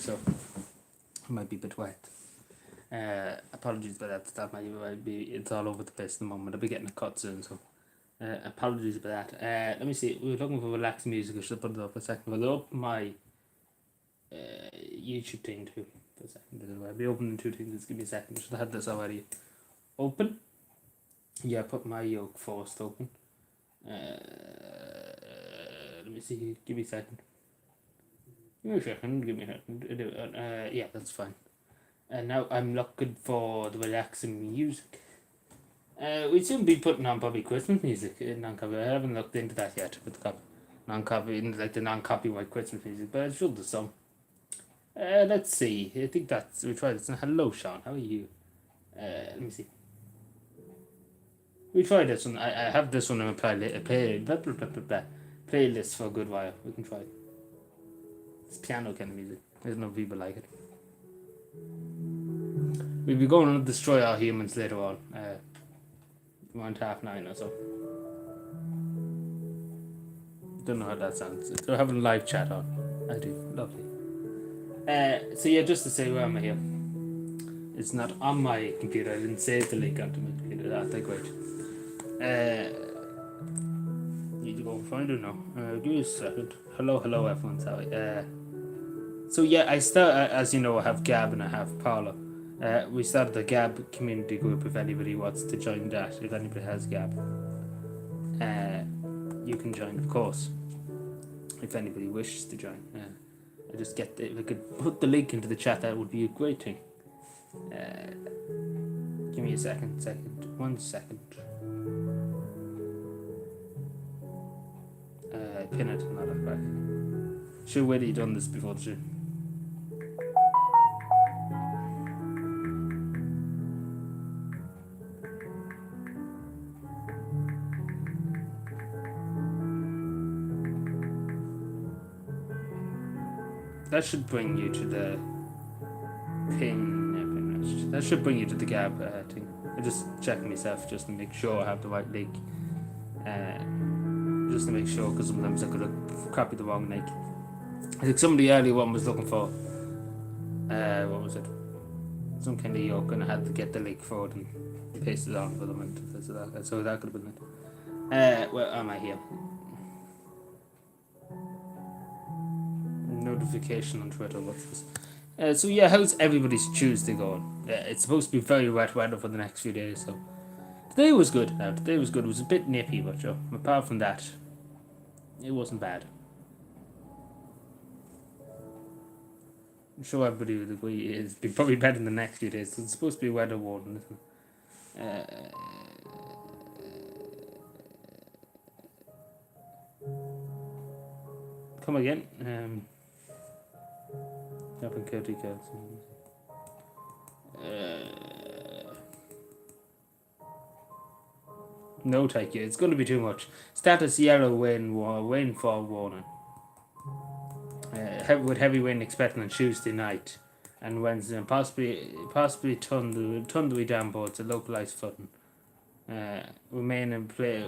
so it might be a bit wet. Apologies about that might be, it's all over the place at the moment. I'll be getting a cut soon, so apologies about that. Let me see, we were looking for relaxing music. I should put it up a second. I'll open my YouTube thing too for a second. I'll be opening two things. Just give me a second. I should have had this already open. Yeah, I put my yoke first open. Let me see, give me a second. Give me a second. Yeah, that's fine. And now I'm looking for the relaxing music. We'd soon be putting on probably Christmas music in non-copy. I haven't looked into that yet with the the non-copyright Christmas music, but I should do some. Let's see. I think we tried this. Hello, Sean. How are you? Let me see. We tried this one. I have this one in my playlist for a good while. We can try it. It's piano kind of music. There's no people like it. We'll be going to destroy our humans later on. Around 9:30 or so. Don't know how that sounds. They're having live chat on. I do. Lovely. So yeah, just to say where am I here? It's not on my computer. I didn't save the link onto my computer. That's great. Need to go find it now. Give me a second. Hello everyone. Sorry. So yeah, I start as you know. I have Gab and I have Paula. We started the Gab community group. If anybody wants to join that, if anybody has Gab, you can join, of course. If anybody wishes to join, I just if I could put the link into the chat, that would be a great thing. Give me a second. 1 second. Pin it, not look back. Should have already done this before the show. That should bring you to the pin. That should bring you to the Gab thing. I just checking myself just to make sure I have the right link. Just to make sure, because sometimes I could have copied the wrong link. I think some of the earlier one was looking for what was it? Some kind of yoke, and I had to get the link for it and paste it on for them. So that could have been it. Where am I here? Notification on Twitter. What's this? So yeah, how's everybody's Tuesday going? It's supposed to be very wet weather for the next few days, so today was good. Today was good. It was a bit nippy, but apart from that, it wasn't bad. I'm sure everybody would agree it's been probably better in the next few days. It's supposed to be weather warning, isn't it? Come again. Up in County Council. No, thank you. It's going to be too much. Status yellow rainfall warning. With heavy rain expected on Tuesday night and Wednesday, and possibly thundery downpours, a localized flooding. Remain in play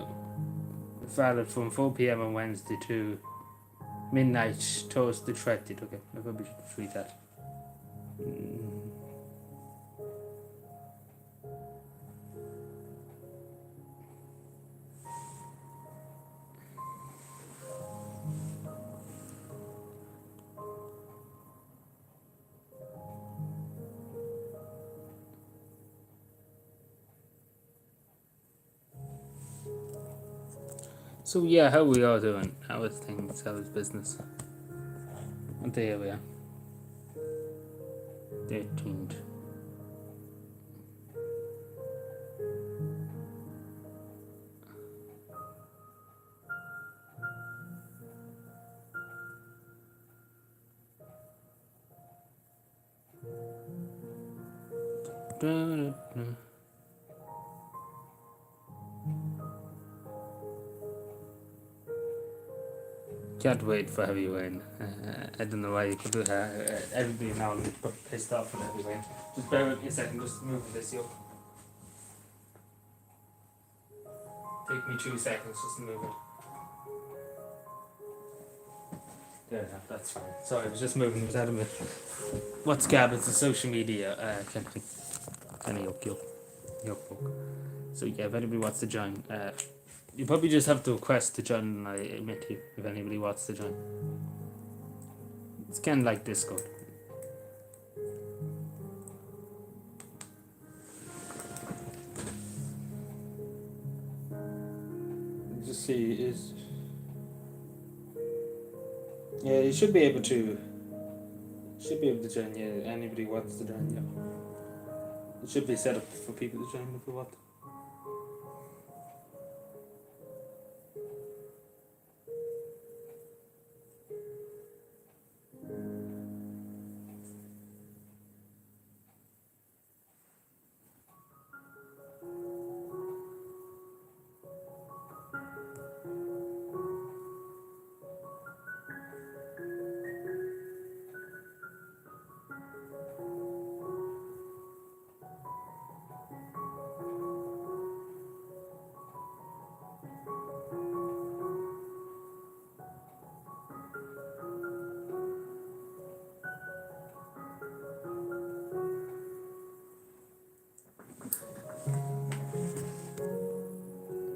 valid from 4 p.m. on Wednesday to midnight towards the 30th. Okay, I probably should read that. So yeah, how we all doing? How is things? How is business? What day are we on? 13th. Can't wait for heavy rain. I don't know why you could do that. Everybody now is pissed off with heavy rain. Just bear with me a second, just moving this yoke. Take me 2 seconds just to move it. There, that's fine. Sorry, I was just moving. It was out of it. What's Gab? It's a social media kind of yuck book. So yeah, if anybody wants to join, you probably just have to request to join, and I admit you if anybody wants to join. It's kind of like Discord. Just see is. Yeah, you should be able to. Should be able to join. Yeah, anybody wants to join. Yeah, it should be set up for people to join if they want.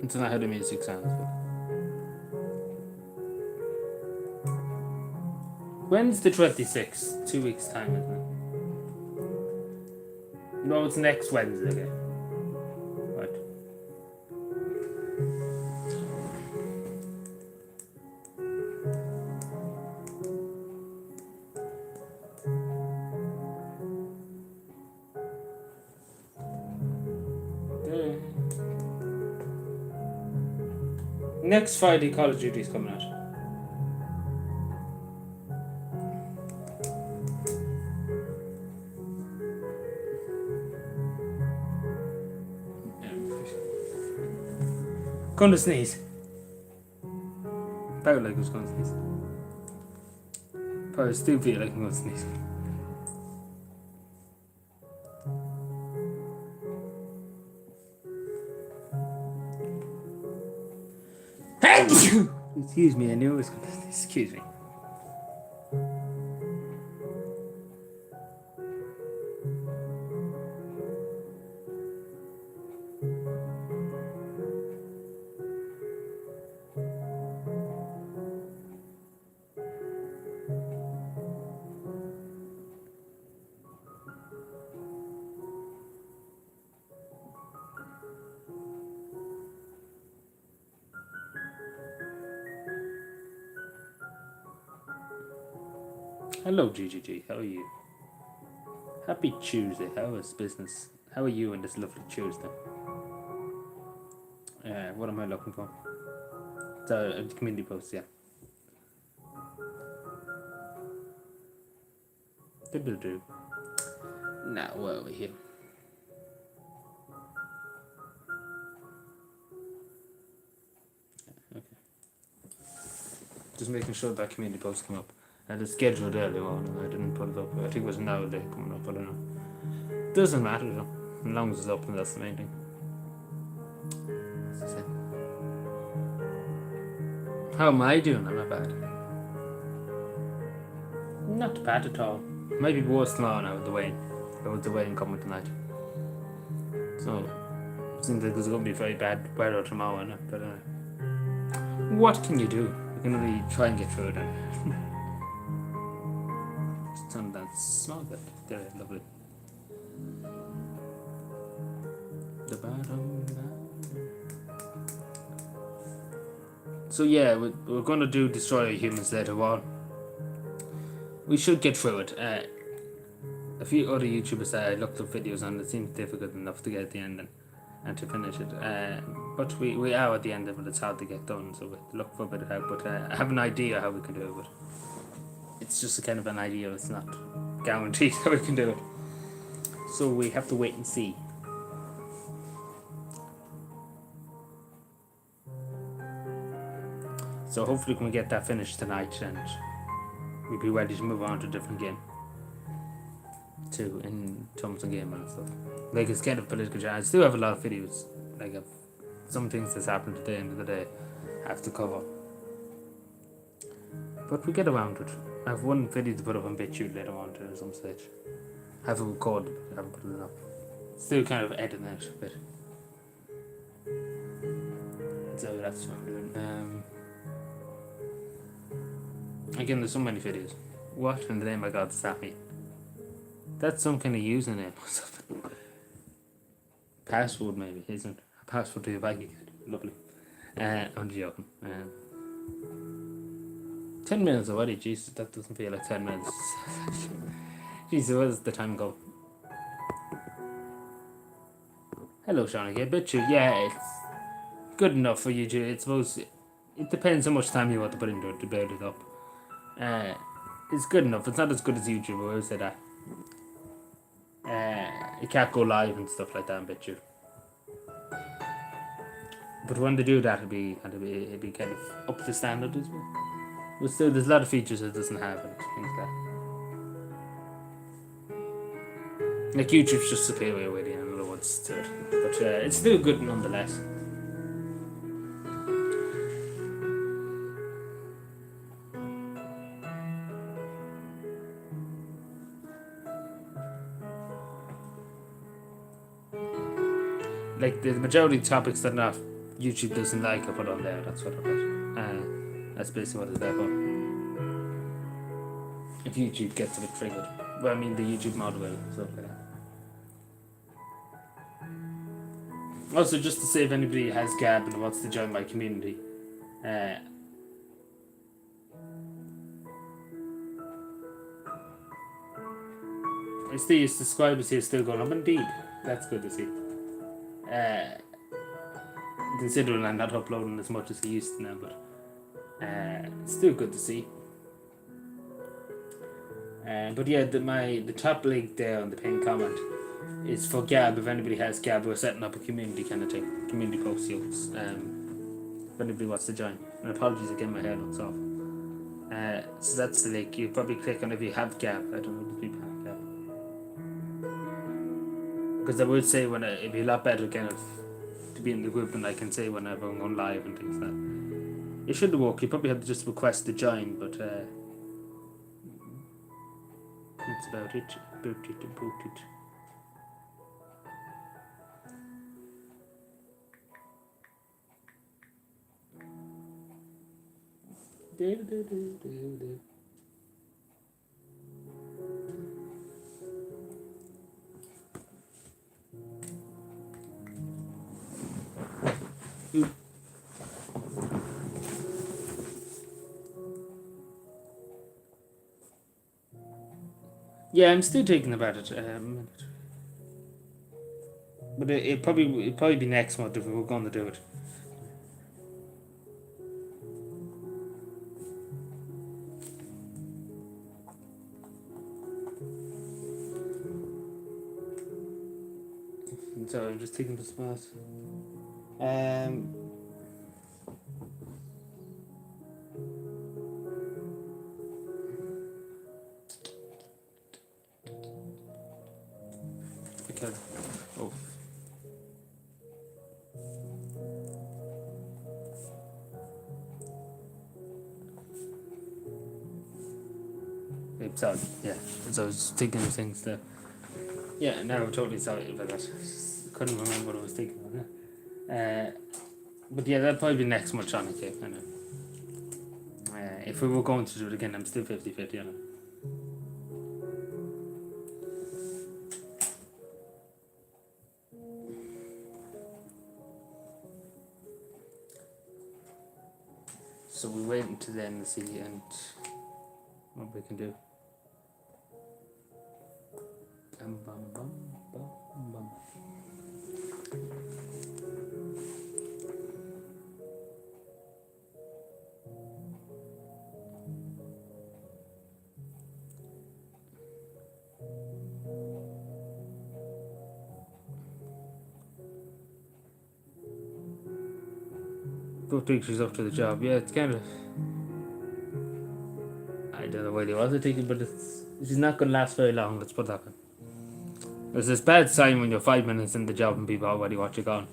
It's not how the music sounds. But. When's the 26th? 2 weeks' time, isn't it? No, it's next Wednesday. Okay. Right. Next Friday, Call of Duty's coming out. Going to sneeze. Felt like I was going to sneeze. Probably still feel like I'm going to sneeze. Excuse me, I knew I was going to sneeze. Excuse me. Hello, GGG. How are you? Happy Tuesday. How is business? How are you on this lovely Tuesday? What am I looking for? So, community post, yeah. Do. Now, what are we here? Okay. Just making sure that community post come up. And it's scheduled earlier on, and I didn't put it up. I think it was now day coming up, I don't know. Doesn't matter though, as long as it's up, and that's the main thing. How am I doing? I'm not bad. Not bad at all. Might be worse tomorrow now with the rain. With the rain coming tonight. So, it seems like there's going to be very bad weather tomorrow, but what can you do? You can only try and get through it. Turn that small bit. There, lovely. The bottom. So yeah, we're going to do Destroy All Humans later on. We should get through it. A few other YouTubers I looked up videos on, it seems difficult enough to get at the end and to finish it. But we are at the end of it, it's hard to get done, so we look for a bit of help. But I have an idea how we can do it, but it's just a kind of an idea, it's not guaranteed how we can do it. So we have to wait and see. So hopefully we can get that finished tonight and we'll be ready to move on to a different game. Too, in terms of game and stuff. Like it's kind of political. I still have a lot of videos. Like some things that's happened at the end of the day I have to cover. but we get around it. I have one video to put up on BitChute later on to at some stage. I have a record, but I haven't put it up. Still kind of editing it a bit. So that's what I'm doing. Again, there's so many videos. What in the name of God does that mean? That's some kind of username or something. Password maybe, isn't it? A password to your bank account. Lovely. I'm joking. 10 minutes already, Jesus, that doesn't feel like 10 minutes. Jesus, where's the time go? Hello, Shawnee. I bet you, yeah, it's good enough for you. I suppose it depends how much time you want to put into it to build it up. It's good enough. It's not as good as YouTube, I will say that. It can't go live and stuff like that, I bet you. But when they do that, it'll be kind of up to standard as well. But still, there's a lot of features it doesn't have and things like that. Like YouTube's just superior, really, in other words, to it. But it's still good nonetheless. Like the majority of topics that not YouTube doesn't like, I put on there. That's what I put. That's basically what it's there for. If YouTube gets a bit triggered, well, I mean the YouTube mod will stuff like that. Also, just to say, if anybody has Gab and wants to join my community, it's the subscribers here still going up. Indeed, that's good to see. Considering I'm not uploading as much as I used to now, but still good to see. But yeah, the top link there on the pinned comment is for Gab. If anybody has Gab, we're setting up a community kind of thing, community post use. If anybody wants to join. And apologies again, my hair looks off. So that's the link. You probably click on if you have Gab. I don't know if people have Gab. Because I would say it'd be a lot better kind of to be in the group, and I can say whenever I'm going live and things like that. It should work. You probably have to just request to join, but that's about it. About it. Yeah, I'm still thinking about it. But it'd probably be next month if we were going to do it. So I'm just taking the spot. Okay. Oh. Sorry. Yeah. So I was thinking of things there. Yeah. Now I'm totally sorry about that. Couldn't remember what I was thinking of. But yeah, that'll probably be next month on it. I know. If we were going to do it again, I'm still 50-50 on it. So we wait until then to see and what we can do. Bum, bum, bum, bum, bum. Don't think she's up to the job. Yeah, it's kind of. I don't know why they was thinking, but she's not going to last very long. Let's put that way. It's this bad sign when you're 5 minutes in the job and people already watch you gone.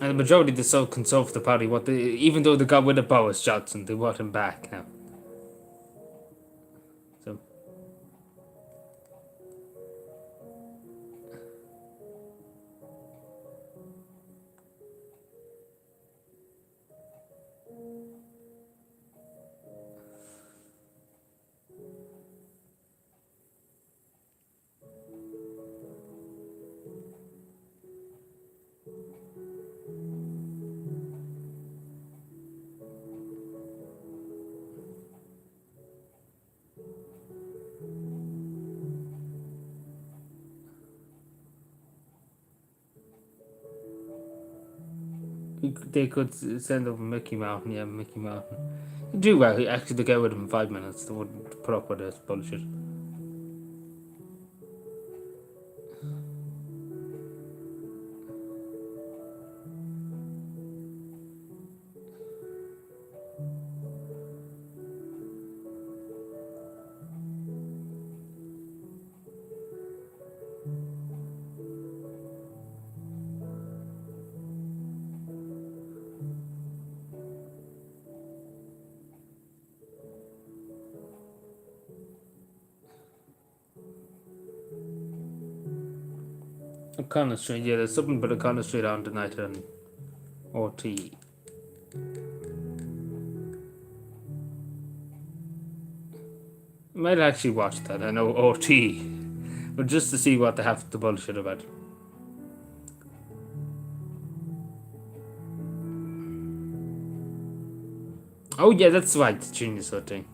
And the majority of the Conservative Party, even though they got rid of Boris Johnson, they want him back now. So. They could send over Mickey Mountain, yeah, Mickey Mountain. Do well, actually, they get rid of him in 5 minutes. They wouldn't put up with this bullshit. O'Connor Street, yeah, there's something but O'Connor Street on tonight on RT. Might actually watch that, I know RT, but just to see what they have to bullshit about. Oh yeah, that's right, the Genius Hut thing.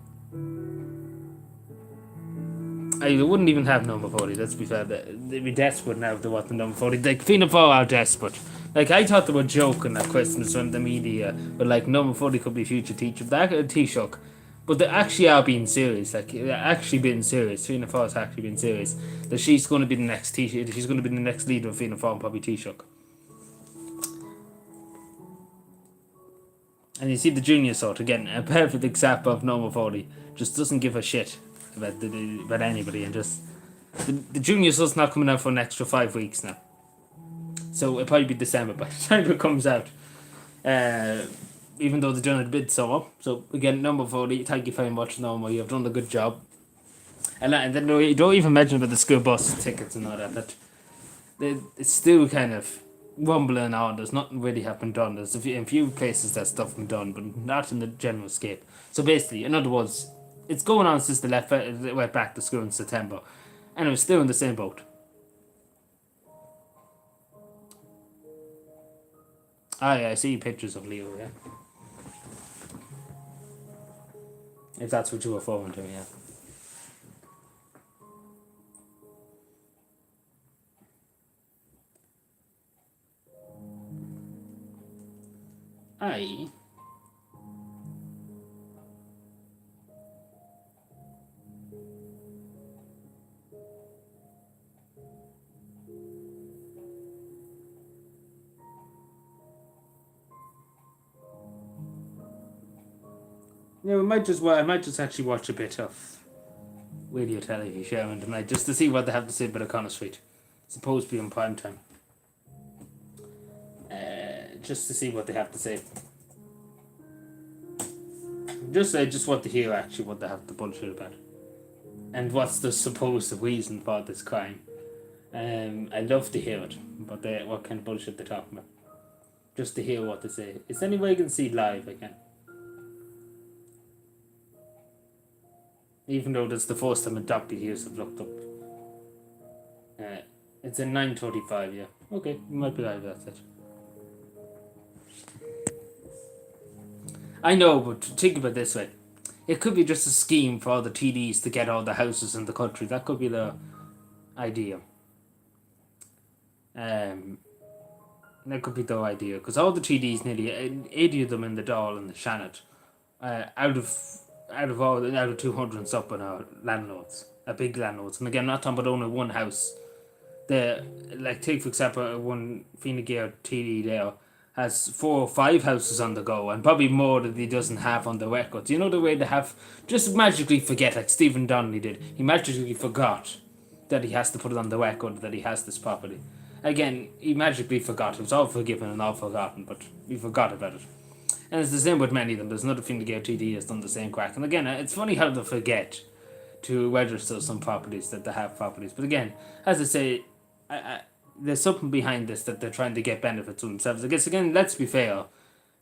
They wouldn't even have number 40, let's be fair. They'd be desperate now if they want the number 40. Like, Fianna Fáil are desperate. Like, I thought they were joking at Christmas when the media were like, number 40 could be future teacher. That Taoiseach. But they actually are being serious. Like, they're actually being serious. Fianna Fáil's actually being serious. That she's going to be the next Taoiseach. She's going to be the next leader of Fianna Fáil and probably Taoiseach. And you see the junior sort, again, a perfect example of number 40. Just doesn't give a shit about anybody, and just the junior stuff's not coming out for an extra 5 weeks now, so it'll probably be December by the time it comes out, even though they've done it a bit summer. So again, number 40, thank you very much, Norma, you've done a good job. And then you don't even mention about the school bus tickets and all that it's still kind of rumbling on. There's nothing really happened done. There's a few places that stuff been done, but not in the general scape. So basically, in other words, it's going on since they went back to school in September, and it was still in the same boat. Yeah, I see pictures of Leo, yeah. If that's what you were forwarding to, yeah. Aye. Yeah, I might just actually watch a bit of radio telly sharing tonight, just to see what they have to say about O'Connor Street. It's supposed to be on prime time. Just to see what they have to say. Just want to hear actually what they have to bullshit about, and what's the supposed reason for this crime. I'd love to hear it, but what kind of bullshit they're talking about. Just to hear what they say. Is there any way I can see it live? I can. Even though that's the first time in Doppy years I've looked up. It's in 9:35, yeah. Okay, it might be live, that's it. I know, but think about it this way. It could be just a scheme for all the TDs to get all the houses in the country. That could be the idea. That could be the idea. Because all the TDs, nearly 80 of them in the Dáil and the Shannon, out of 200 and something are landlords. Big landlords. And again, I'm not talking about only one house. Take for example, one Fine Gael TD there has 4 or 5 houses on the go, and probably more that he doesn't have on the record. You know the way they have just magically forget, like Stephen Donnelly did. He magically forgot that he has to put it on the record that he has this property. again, he magically forgot. It was all forgiven and all forgotten, but he forgot about it. And it's the same with many of them. There's another thing the TD has done the same crack. And again, it's funny how they forget to register some properties that they have properties. But again, as I say, there's something behind this that they're trying to get benefits of themselves. I guess, again, let's be fair.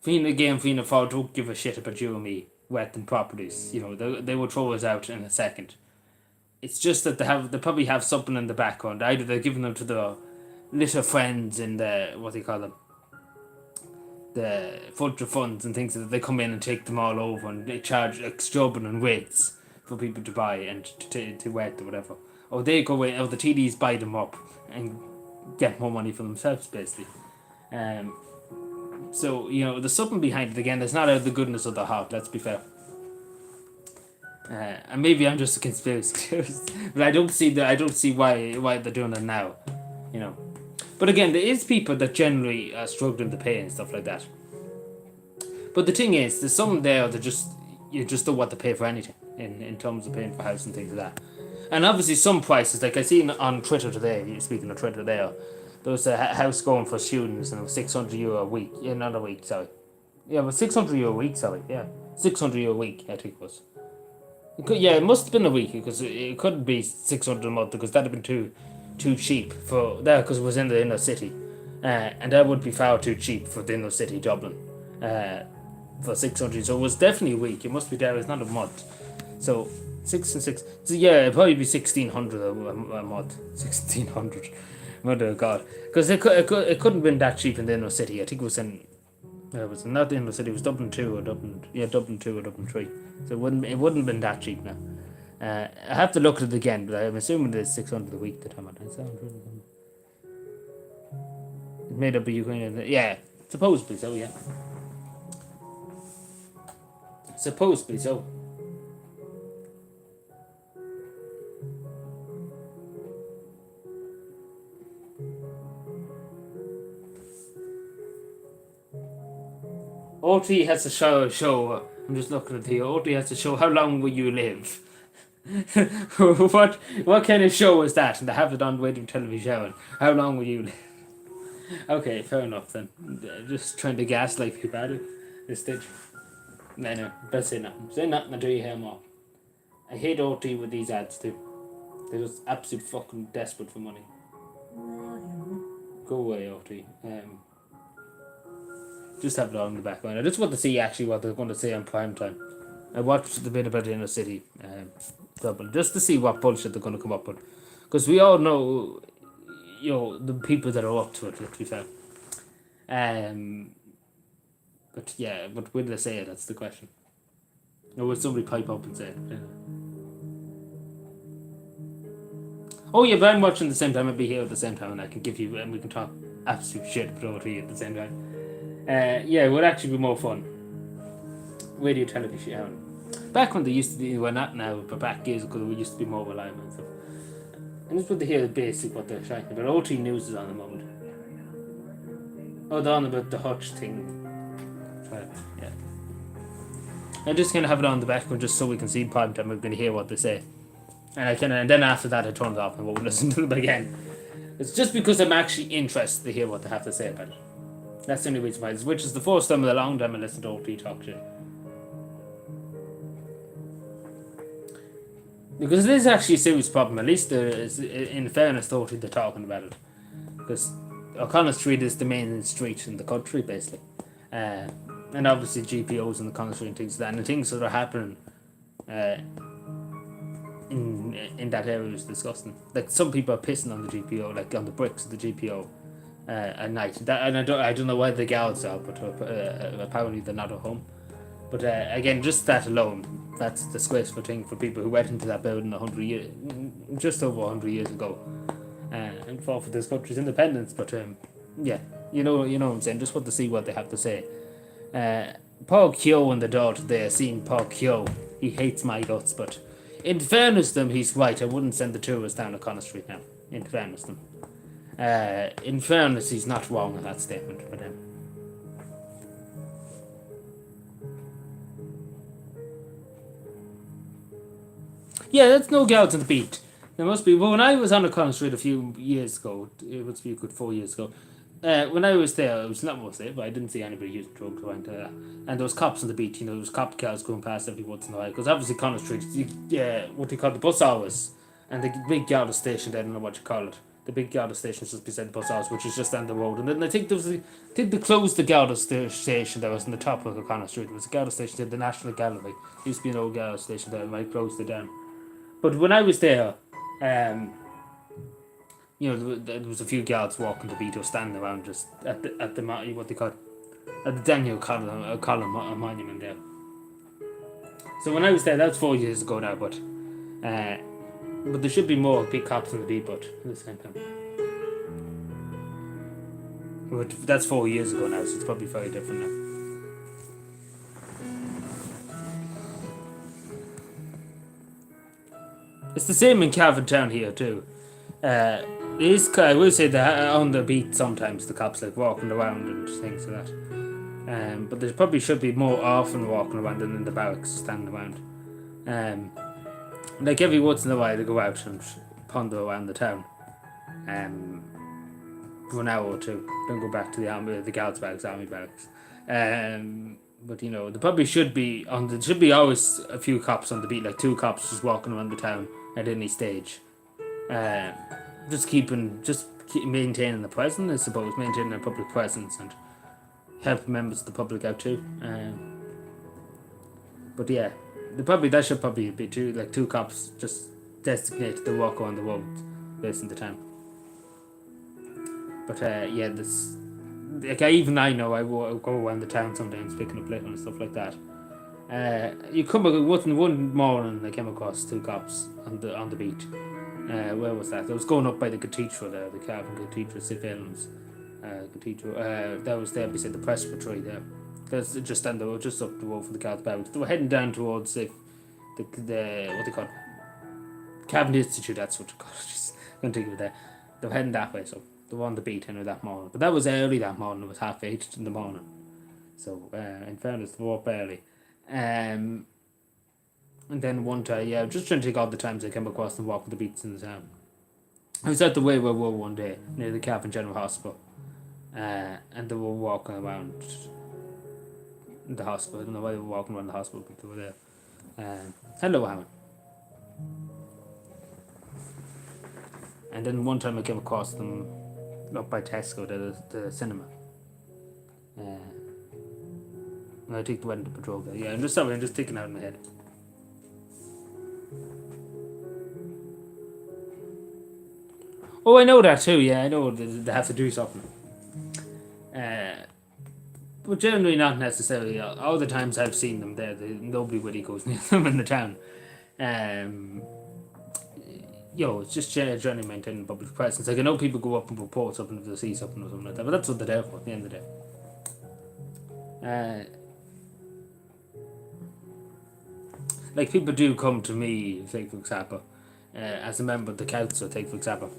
Fianna Fáil don't give a shit about you and me wetting properties. They will throw us out in a second. It's just that they probably have something in the background. Either they're giving them to the little friends in the, what do you call them, the vulture funds and things that they come in and take them all over and they charge exorbitant rates for people to buy and to wet or whatever. Or they go in, or the TDs buy them up and get more money for themselves, basically. So, there's something behind it. Again, it's not out of the goodness of the heart, let's be fair. And maybe I'm just a conspiracy theorist, but I don't see why they're doing it now, But again, there is people that generally are struggling to pay and stuff like that. But the thing is, there's some there that you just don't want to pay for anything in terms of paying for house and things like that. And obviously some prices, like I seen on Twitter today, speaking of Twitter there was a house going for students and it was €600 a week. Yeah, not a week, sorry. Yeah, it was €600 a week, sorry. Yeah, €600 a week, I think it was. It must have been a week because it couldn't be 600 a month because that'd have been too cheap for that because it was in the inner city, and that would be far too cheap for the inner city Dublin, for 600. So it was definitely a week. It must be there. It's not a month. So 6 and 6. So yeah, it'd probably be 1,600 a month. 1,600. Mother of God, because it couldn't have been that cheap in the inner city. I think it was in. It was not the inner city. It was Dublin 2 or Dublin 2 or Dublin 3. So it wouldn't have been that cheap now. I have to look at it again, but I'm assuming it's 600 a week that I'm at. It made up a Ukrainian. Yeah, supposedly so. Yeah, supposedly so. OT has to show. I'm just looking at here. OT has to show how long will you live. what kind of show is that? And they have it on radio television. How long will you live? Okay, fair enough then. Just trying to gaslight people at this stage. No, don't say nothing. Say nothing until you hear more. I hate OT with these ads too. They're just absolute fucking desperate for money. Go away, OT. Just have it on in the background. I just want to see actually what they're going to say on prime time. I watched the bit about the inner city Dublin just to see what bullshit they're going to come up with, because we all know, the people that are up to it. Let's be fair. But will they say it? That's the question. Or will somebody pipe up and say it? Oh yeah, but I'm watching at the same time. I'll be here at the same time, and I can give you, and we can talk absolute shit about OT at the same time. It would actually be more fun. Radio television. Back when they used to be, well not now, but back years ago we used to be more reliable and stuff. And it's good to hear basic what they're trying about. OT News is on the moment. Oh, they're on about the Hutch thing. Yeah. I'm just gonna have it on the background just so we can see prime time. We're gonna hear what they say, and then after that I turn it off and won't listen to them again. It's just because I'm actually interested to hear what they have to say about it. That's the only reason why. Which is the first time in a long time I listened to OT talk shit. Because it is actually a serious problem. At least there is, in fairness, to OT, they're talking about it. Because O'Connell Street is the main street in the country, basically. And obviously GPOs in the O'Connell Street and things like that. And the things that are happening in that area is disgusting. Like, some people are pissing on the GPO, like on the bricks of the GPO. At night, and I don't know why the guards are, but apparently they're not at home. But again, just that alone, that's a disgraceful thing for people who went into that building just over 100 years ago, and fought for this country's independence. But you know what I'm saying. Just want to see what they have to say. Paul Keogh and the daughter there, seeing Paul Keogh, he hates my guts. But in fairness to him, he's right. I wouldn't send the tourists down O'Connell Street now. In fairness to him. In fairness, he's not wrong in that statement, but yeah, that's no guards on the beat. There must be. Well, when I was on the Collins Street a few years ago, it must be a good 4 years ago. When I was there, it was not most there, but I didn't see anybody using drugs or anything like that. And there was cops on the beach. There was cop cars going past every once in a while. Because obviously Collins Street, what they call the bus hours, and the big Garda station. I don't know what you call it. The big Garda station is just beside the bus hours, which is just down the road. And then I think they closed the Garda station that was on the top of O'Connor Street. There was a Garda station at the National Gallery. There used to be an old Garda station there. I might closed it down. But when I was there, um, there was a few guards walking the beat or standing around just at the what they call at the Daniel Column monument there. So when I was there, that was 4 years ago now, but there should be more big cops on the beat, but at the same time. But that's 4 years ago now, so it's probably very different now. It's the same in Cavan Town here too. I will say that on the beat sometimes the cops like walking around and things like that. But there probably should be more often walking around than in the barracks standing around. Like every once in a while they go out and ponder around the town. For an hour or two, then go back to the guards barracks, army barracks. But there probably should be there should be always a few cops on the beat, like 2 cops just walking around the town at any stage. Just keep maintaining the presence, I suppose, maintaining a public presence and help members of the public out too. But yeah, that should probably be 2 cops just designated to walk on the road based in the town. But yeah, this even I know I go around the town sometimes picking up litter and stuff like that. You come one morning I came across 2 cops on the beat. Where was that? I was going up by the cathedral there, the Cavan Cathedral, St. Helens Cathedral. That was there beside the presbytery there. That's just down the road, just up the road from the Guards Barracks. They were heading down towards the what they call Cavan Institute. That's what you call it. Just couldn't think of it there. They were heading that way, so they were on the beat that morning. But that was early that morning. It was 8:30 in the morning. So in fairness, they were up early. And then one time, just trying to think all the times I came across them walking the beats in the town. I was at the Way War one day near the Cavan General Hospital, and they were walking around the hospital. I don't know why they were walking around the hospital, but they were there. Hello, Alan. And then one time I came across them up by Tesco, the cinema. I think they went to patrol there. Yeah, I'm just thinking out in my head. Oh, I know that too. Yeah, I know they have to do something. But generally not necessarily. All the times I've seen them there, nobody really goes near them in the town. It's just generally maintaining public presence. Like I know people go up and report something if they see something or something like that, but that's what they're there for at the end of the day. Like people do come to me, say for example, as a member of the council, take for example.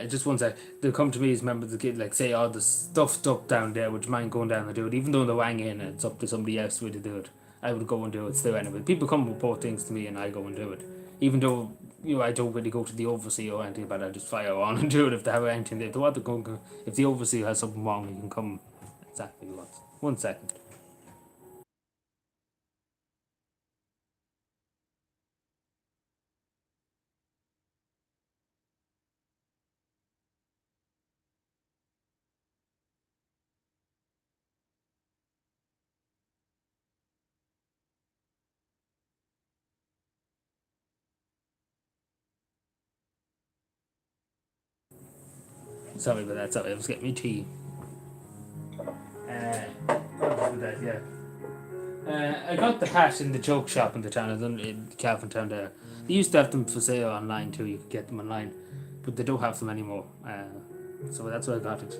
Just one sec, they'll come to me as members of the kid, like say, oh, the stuff's up down there, would you mind going down and do it? Even though they rang in and it's up to somebody else to do it, I would go and do it still anyway. People come and report things to me and I go and do it. Even though, I don't really go to the overseer or anything, but I just fire on and do it if they have anything. If they want to go, if the overseer has something wrong, you can come exactly once. 1 second. Sorry about that, sorry, I was getting me tea. Yeah. I got the hat in the joke shop in the town, in Cavan Town there. They used to have them for sale online too, you could get them online. But they don't have them anymore. So that's why I got it.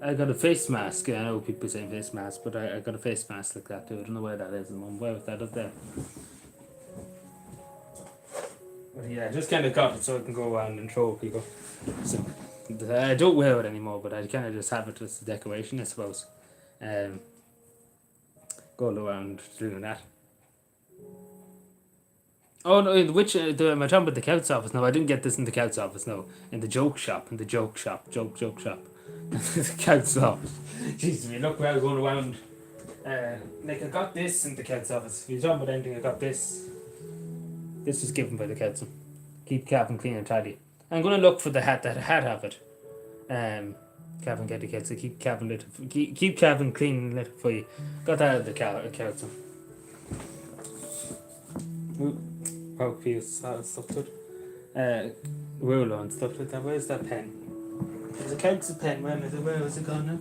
I got a face mask. I know people say face mask, but I got a face mask like that too. I don't know where that is. Where was that up there? But yeah, I just kind of got it so I can go around and show people. So I don't wear it anymore, but I kind of just have it as a decoration, I suppose. Go around doing that. Oh no, in which my talking about the Couts office? No, I didn't get this in the Couts office. No, in the joke shop, joke shop, the Couts office. Jeez, me, look where I was going around. Like I got this in the Couts office. If you're talking about anything, I got this. This was given by the council. Keep cabin clean and tidy. I'm gonna look for the hat. That hat have it. Cabin get the council. Keep cabin lit. Keep cabin clean and lit for you. Got that out of the council. Poke feels stuff to it. Ruler and stuff like that. Where's that pen? There's a council pen. Where is it gone now?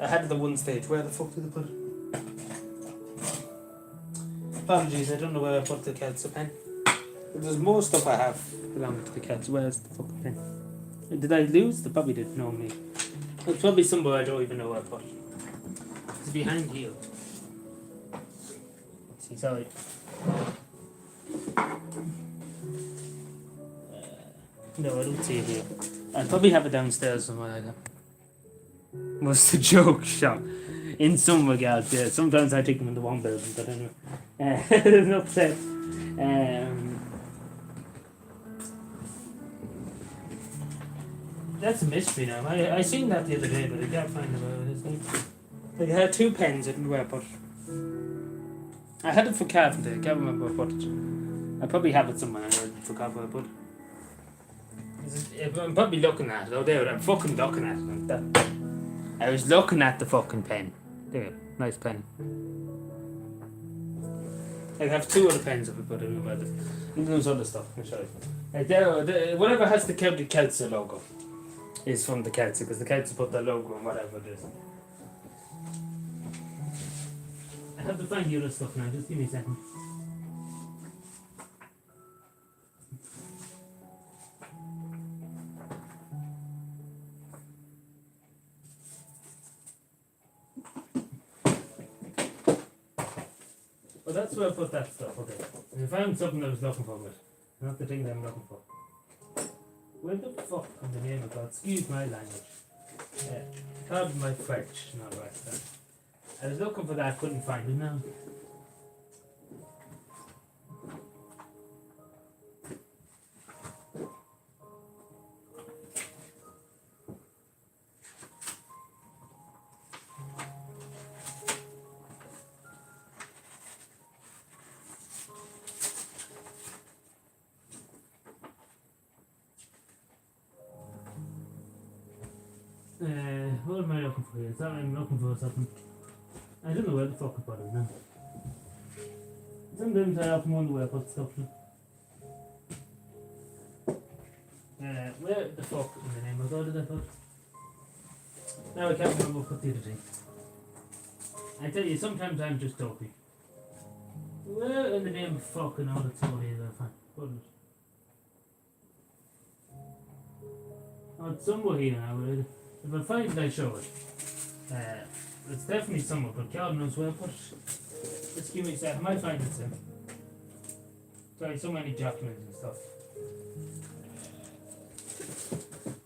I had it at one stage. Where the fuck did I put it? Apologies, I don't know where I put the council pen. But there's more stuff I have belonging to the council. Where's the fucking pen? Did I lose? They probably didn't know me. It's probably somewhere I don't even know where I put it. It's behind here. See, sorry. No, I don't see it here. I probably have it downstairs somewhere like that. What's the joke shop? In some regards, yeah. Sometimes I take them in the one building, but anyway. Enough said. That's a mystery now. I seen that the other day, but I can't find where it is. Like, I had two pens, I didn't know where I put it. I had it for carpenter, I can't remember where I put it. I probably have it somewhere, I forgot where I put it. I'm probably looking at it. Oh, there, I'm fucking looking at it. I was looking at the fucking pen. There, nice pen. I have two other pens if I put it in about it. And there's other stuff, I'll show you. Whatever has the County Council logo is from the council, because the council put their logo on whatever it is. I have to find the other stuff now, just give me a second. Well, that's where I put that stuff, okay. I found something I was looking for, but not the thing that I'm looking for. Where the fuck, in the name of God, excuse my language. Pardon my French, not the rest of that. I was looking for that, couldn't find it now. What am I looking for here? Is that what I'm looking for something? I don't know where the fuck I put it now. Sometimes I often wonder where I put stuff now. Where the fuck in the name of God did I put it? Now I can't remember what the other thing. I tell you, sometimes I'm just dopey. Where in the name of fucking all the totally is I put it? Oh, it's somewhere here now. If I find it, I show it. It's definitely somewhere, but God knows where I put it. Just give me a sec. I might find it soon. Sorry, so many documents and stuff.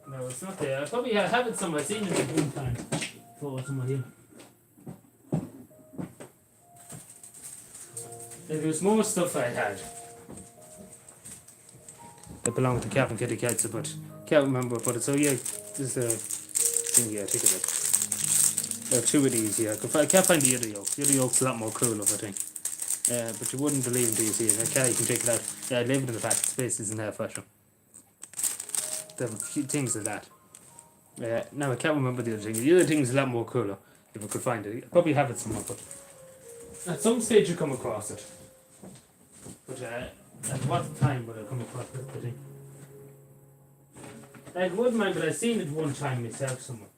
No, it's not there. I probably have it somewhere. I've seen it at one time. Thought it was somewhere here. There's more stuff I had that belonged to Captain Kitty Council, but can't remember what I put it. So yeah, this is a thing here. Take a look. There are two of these here. I can't find the other yoke. The other yoke's a lot more cooler, I think. But you wouldn't believe until you see it. Okay, you can take it out. Yeah, I leave it in the pack. The space isn't there for sure. There are things like that. Now I can't remember the other thing. The other thing is a lot more cooler. If I could find it, I probably have it somewhere. But at some stage you come across it. But at what time would I come across the thing? I wouldn't mind, but I've seen it one time myself somewhere.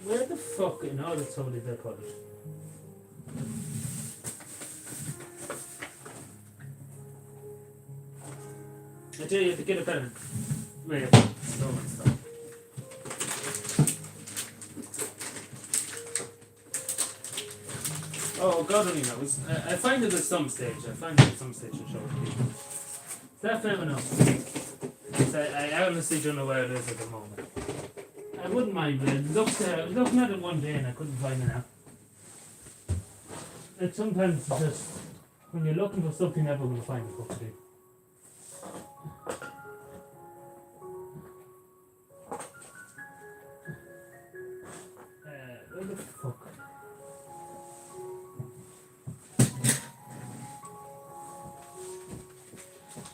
Where the fuck in all the soul did I put it? I tell you, to get a better way of storing stuff. Oh, God only knows. I find it at some stage. I'll show it to you. Is that fair enough? I honestly don't know where it is at the moment. I wouldn't mind, but I was looking at it one day and I couldn't find it now. like sometimes it's just when you're looking for stuff, you're never going to find a fuck to do. Where the fuck?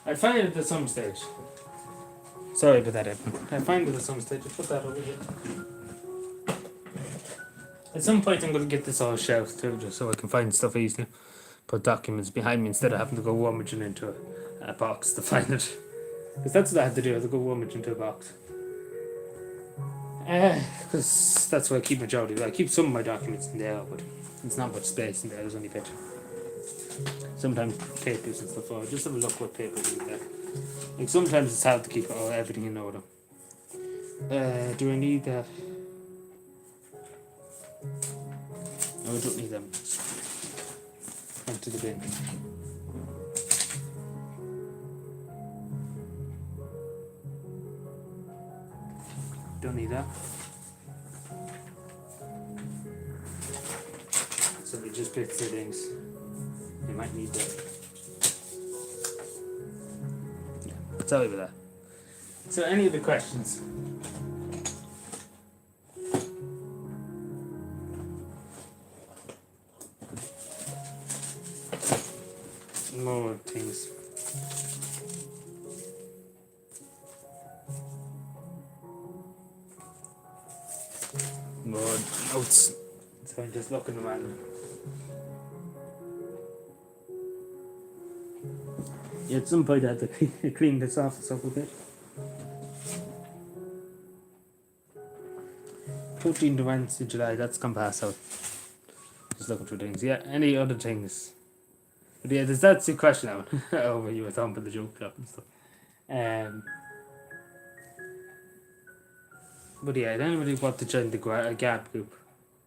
I find it at some stage. Sorry about that, Edmund. I find it at some stage. Put that over here. At some point, I'm going to get this all shelved too, just so I can find stuff easily. Put documents behind me instead of having to go rummaging into a box to find it. Because that's what I had to do. I had to go rummage into a box. Because that's where I keep majority. I keep some of my documents in there, but there's not much space in there. There's only picture. Sometimes papers and stuff. Oh, just have a look what papers in there. Like sometimes it's hard to keep everything in order. Do I need that? No, I don't need them. Into the bin. Don't need that. So we just pick the things. You might need that. Yeah, sorry about that. So any other questions? More things. More notes. So I'm just looking around. Yeah, at some point I had to clean this office up a bit. 14th to Wednesday, July, that's gone past out. Just looking through things. Yeah, any other things? But yeah, that's the question now. Over you were talking about the joke club and stuff. But yeah, anybody want to join the Gap group?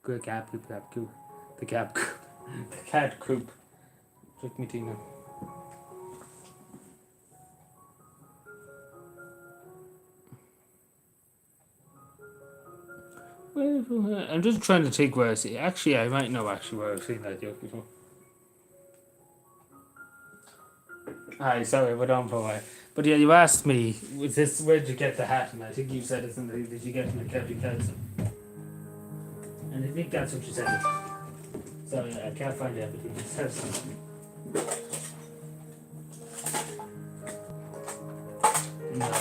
The Gap group. The Gap group. The Cat group. Check me Tina. Well, I'm just trying to think where I see. Actually, I might know where I've seen that joke before. Hi, sorry, we're on for a while. But yeah, you asked me, was this where did you get the hat? And I think you said it's in the, did you get it in the county council? And I think that's what you said. Sorry, I can't find everything. It says something. No.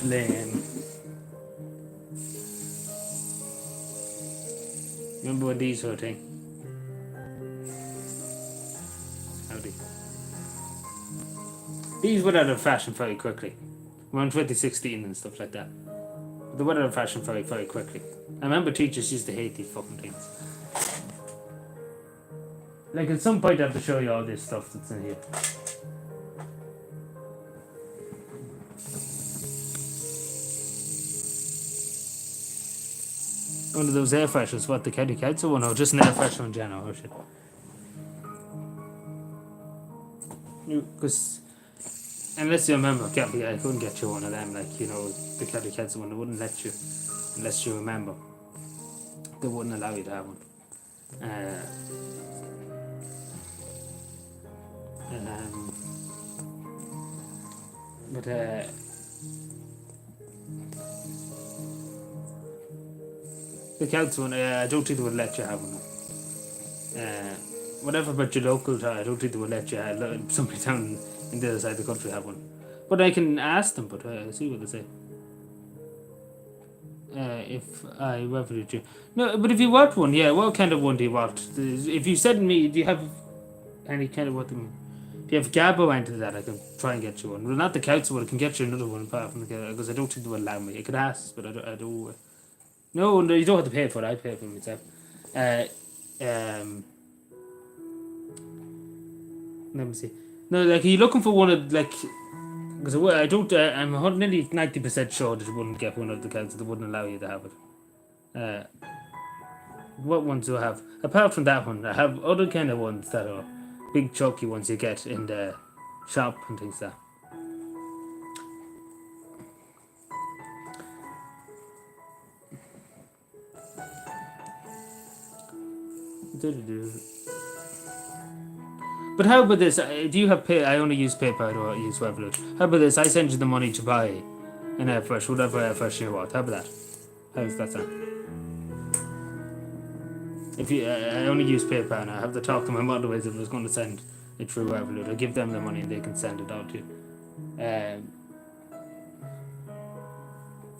Lane. Remember when these were a thing? Howdy. These went out of fashion very quickly. Around 2016 and stuff like that. They went out of fashion very, very quickly. I remember teachers used to hate these fucking things. Like at some point I have to show you all this stuff that's in here. One of those air freshers, what, the county council one, or just an air freshener in general, or shit? Because unless you remember, I couldn't get you one of them, like, you know, the county council one, they wouldn't let you, unless you remember. They wouldn't allow you to have one. But the council one, I don't think they would let you have one. Whatever about your local town, I don't think they would let you have somebody down in the other side of the country have one. But I can ask them, but see what they say. If I whether did you no, but if you want one, yeah, what kind of one do you want? If you said to me, do you have any kind of what? If you have Gabo into that, I can try and get you one. Well, not the council, but I can get you another one apart from the because I don't think they will allow me. I could ask, but I don't. No, you don't have to pay for it. I pay for it myself. Let me see. No, like, are you looking for one of like? Because I don't. I'm nearly 90% sure that you wouldn't get one of the council. They wouldn't allow you to have it. What ones do I have? Apart from that one, I have other kind of ones that are big chunky ones you get in the shop and things like that. But how about this? Do you have pay? I only use PayPal or I use Revolut. How about this? I send you the money to buy an air fresh, whatever air fresh you want. How about that? How does that sound? If you, I only use PayPal and I have to talk to my motorways if I was going to send it through Revolut. I give them the money and they can send it out to you.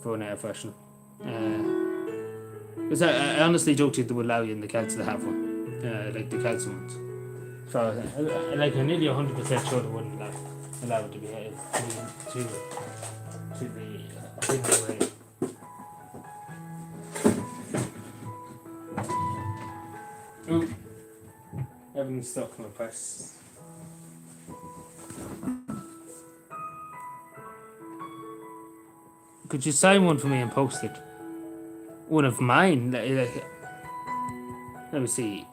For an air freshener. Because I honestly don't think they would allow you in the council to have one. Like the council ones. So, like, I'm nearly 100% sure they wouldn't allow it to be to the way. Ooh, everything's stuck in my purse. Could you sign one for me and post it? One of mine, like let me see.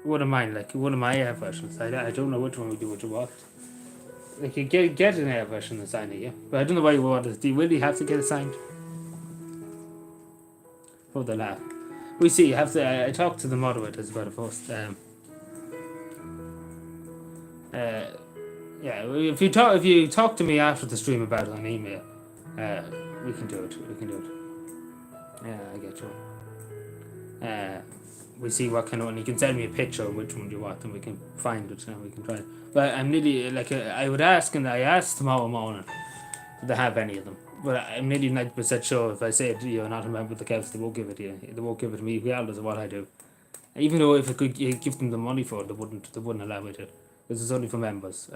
One of mine, like one of my air versions. I don't know which one we do what you want. Like you get an air version and sign it, yeah. But I don't know why you want it. Do you really have to get it signed? For the laugh. We see. You have to. I talked to the moderators about it first. Yeah. If you talk to me after the stream about it on email, we can do it. Yeah, I get you. We see what kind of one. You can send me a picture of which one you want, and we can find it and we can try it. But I'm nearly like I would ask, and I asked tomorrow morning if they have any of them. But I'm nearly 90% sure if I say you're not a member of the council, they won't give it to you. They won't give it to me, regardless of what I do. Even though if I could give them the money for it, they wouldn't allow me to. This is only for members.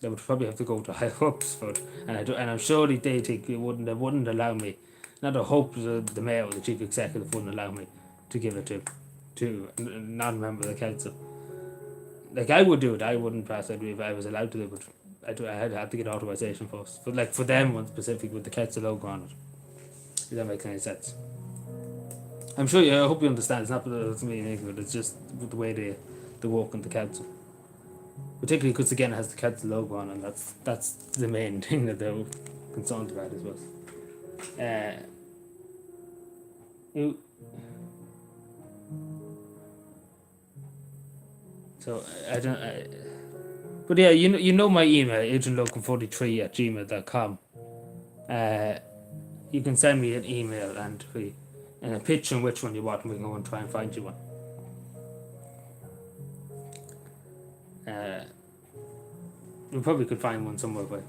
They would probably have to go to higher ups for it, and I'm surely they think they wouldn't allow me. Not a hope the mayor or the chief executive wouldn't allow me to give it to a non-member of the council. Like I would do it, I wouldn't pass it if I was allowed to do it. But I had to get authorization first. But like for them, one specific with the council logo on it. Does that make any sense? I'm sure. I hope you understand. It's not because it's me in England. It's just the way they work in the council. Particularly because again it has the council logo on, and that's the main thing that they're concerned about as well. So I don't. But yeah, you know my email, agentlogan43@gmail.com. You can send me an email and a picture on which one you want, and we can go and try and find you one. We probably could find one somewhere, but.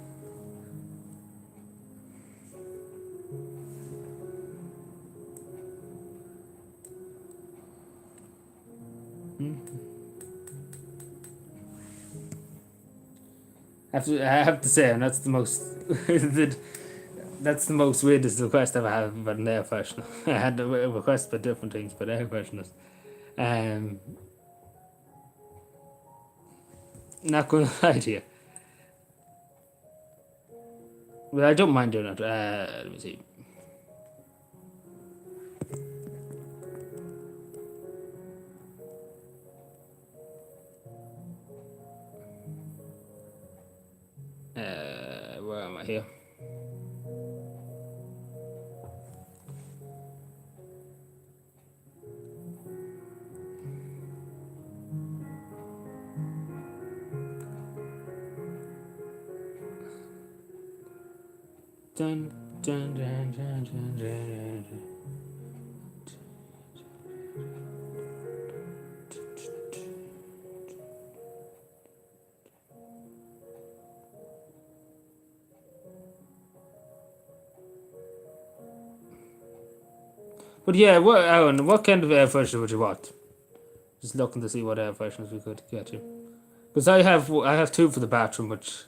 I have to say, and that's the most that's the most weirdest request I've had about an air freshener. I had a request for different things, but air fresheners. Not going to lie to you. Well, I don't mind doing it. Let me see. Where am I here? Dun, dun, dun, dun, dun, dun, dun. But yeah, Aaron, what kind of air freshener would you want? Just looking to see what air fresheners we could get you. Because I have two for the bathroom, which,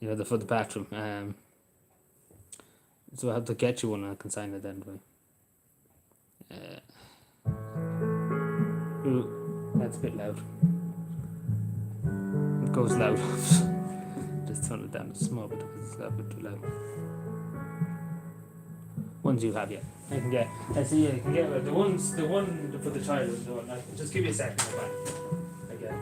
they're for the bathroom. So I have to get you one and I can sign it then. Ooh, that's a bit loud. It goes loud. Just turn it down a small bit because it's a bit too loud. Ones you have, yeah. I can get. I see. I can get the one for the child. The one. Just give me a second. I get it.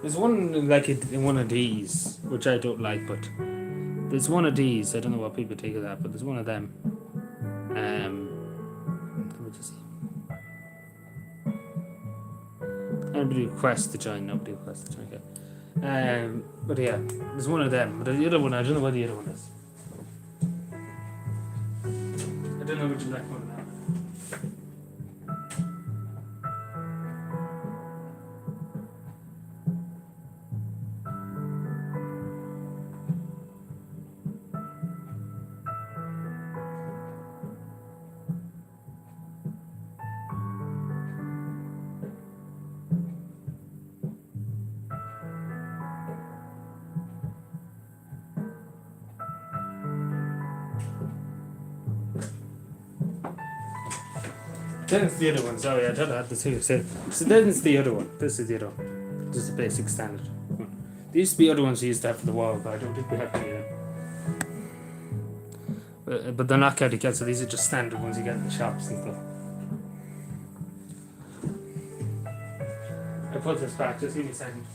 There's one like in one of these, which I don't like, but there's one of these. I don't know what people think of that, but there's one of them. Let me just see. Nobody requests to join. Nobody requests to join. Okay. But yeah, there's one of them. But the other one, I don't know what the other one is. I don't know which black one now. Then it's the other one. Sorry, I thought I had the two. So then it's the other one. This is the other one. This is the basic standard one. There used to be other ones we used to have for the wall, but I don't think we have any of them. But they're not county cat, so these are just standard ones you get in the shops and stuff. I put this back. Just give me a second.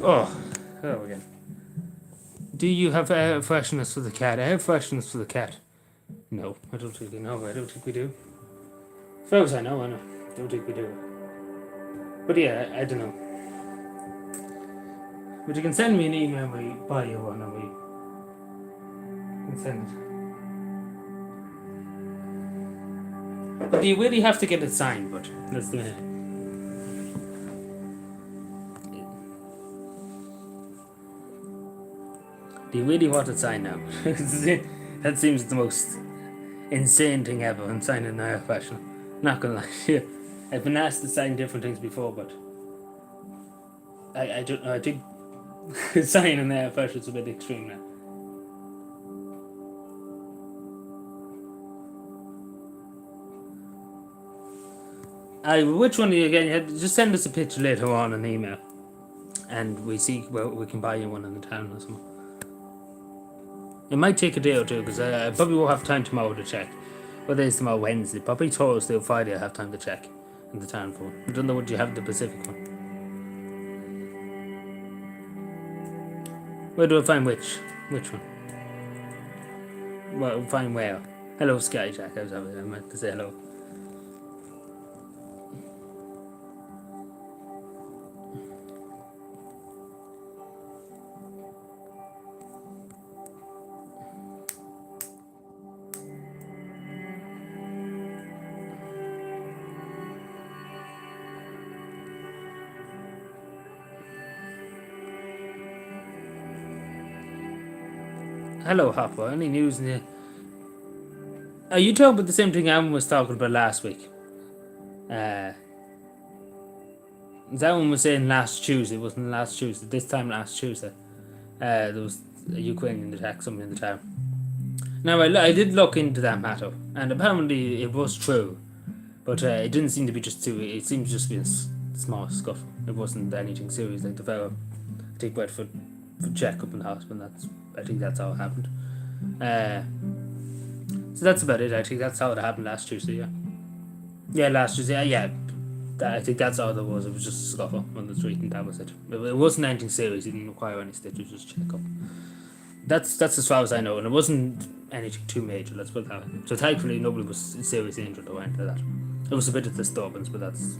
Oh, hello again. Do you have air freshness for the cat? Air freshness for the cat? No, I don't really know. I don't think we do. As far as I know, I don't think we do. But yeah, I don't know. But you can send me an email and we buy you one and we can send it. But you really have to get it signed, but that's the minute. Do you really want it signed now? That seems the most insane thing ever. I'm signing an air freshener. Not gonna lie to you. I've been asked to sign different things before, but I don't know. I think signing an air freshener is a bit extreme now. Which one are you again? Just send us a picture later on an email, and we see where we can buy you one in the town or something. It might take a day or two because I probably won't have time tomorrow to check. Whether it's tomorrow Wednesday, probably Thursday or Friday I have time to check in the town phone. I don't know what you have the Pacific one. Where do I find which? Which one? Well, find where? Hello Skyjack, I meant to say hello. Hello, Hopper. Any news in the... Are you talking about the same thing Alan was talking about last week? That one was saying last Tuesday. It wasn't last Tuesday. This time last Tuesday. There was a Ukrainian attack, something in the town. Now, I did look into that matter, and apparently it was true. But it didn't seem to be just too... It seemed to just be a small scuffle. It wasn't anything serious. Like the fellow, I think, went for check-up in the hospital. I think that's how it happened. So that's about it. I think that's how it happened last Tuesday. Yeah, last Tuesday. Yeah. I think that's all there was. It was just a scuffle on the street, and that was it. It wasn't anything serious. It didn't require any stitches. Just check-up. That's as far as I know, and it wasn't anything too major. Let's put it that way. So thankfully, nobody was seriously injured or anything like that. It was a bit of disturbance, but that's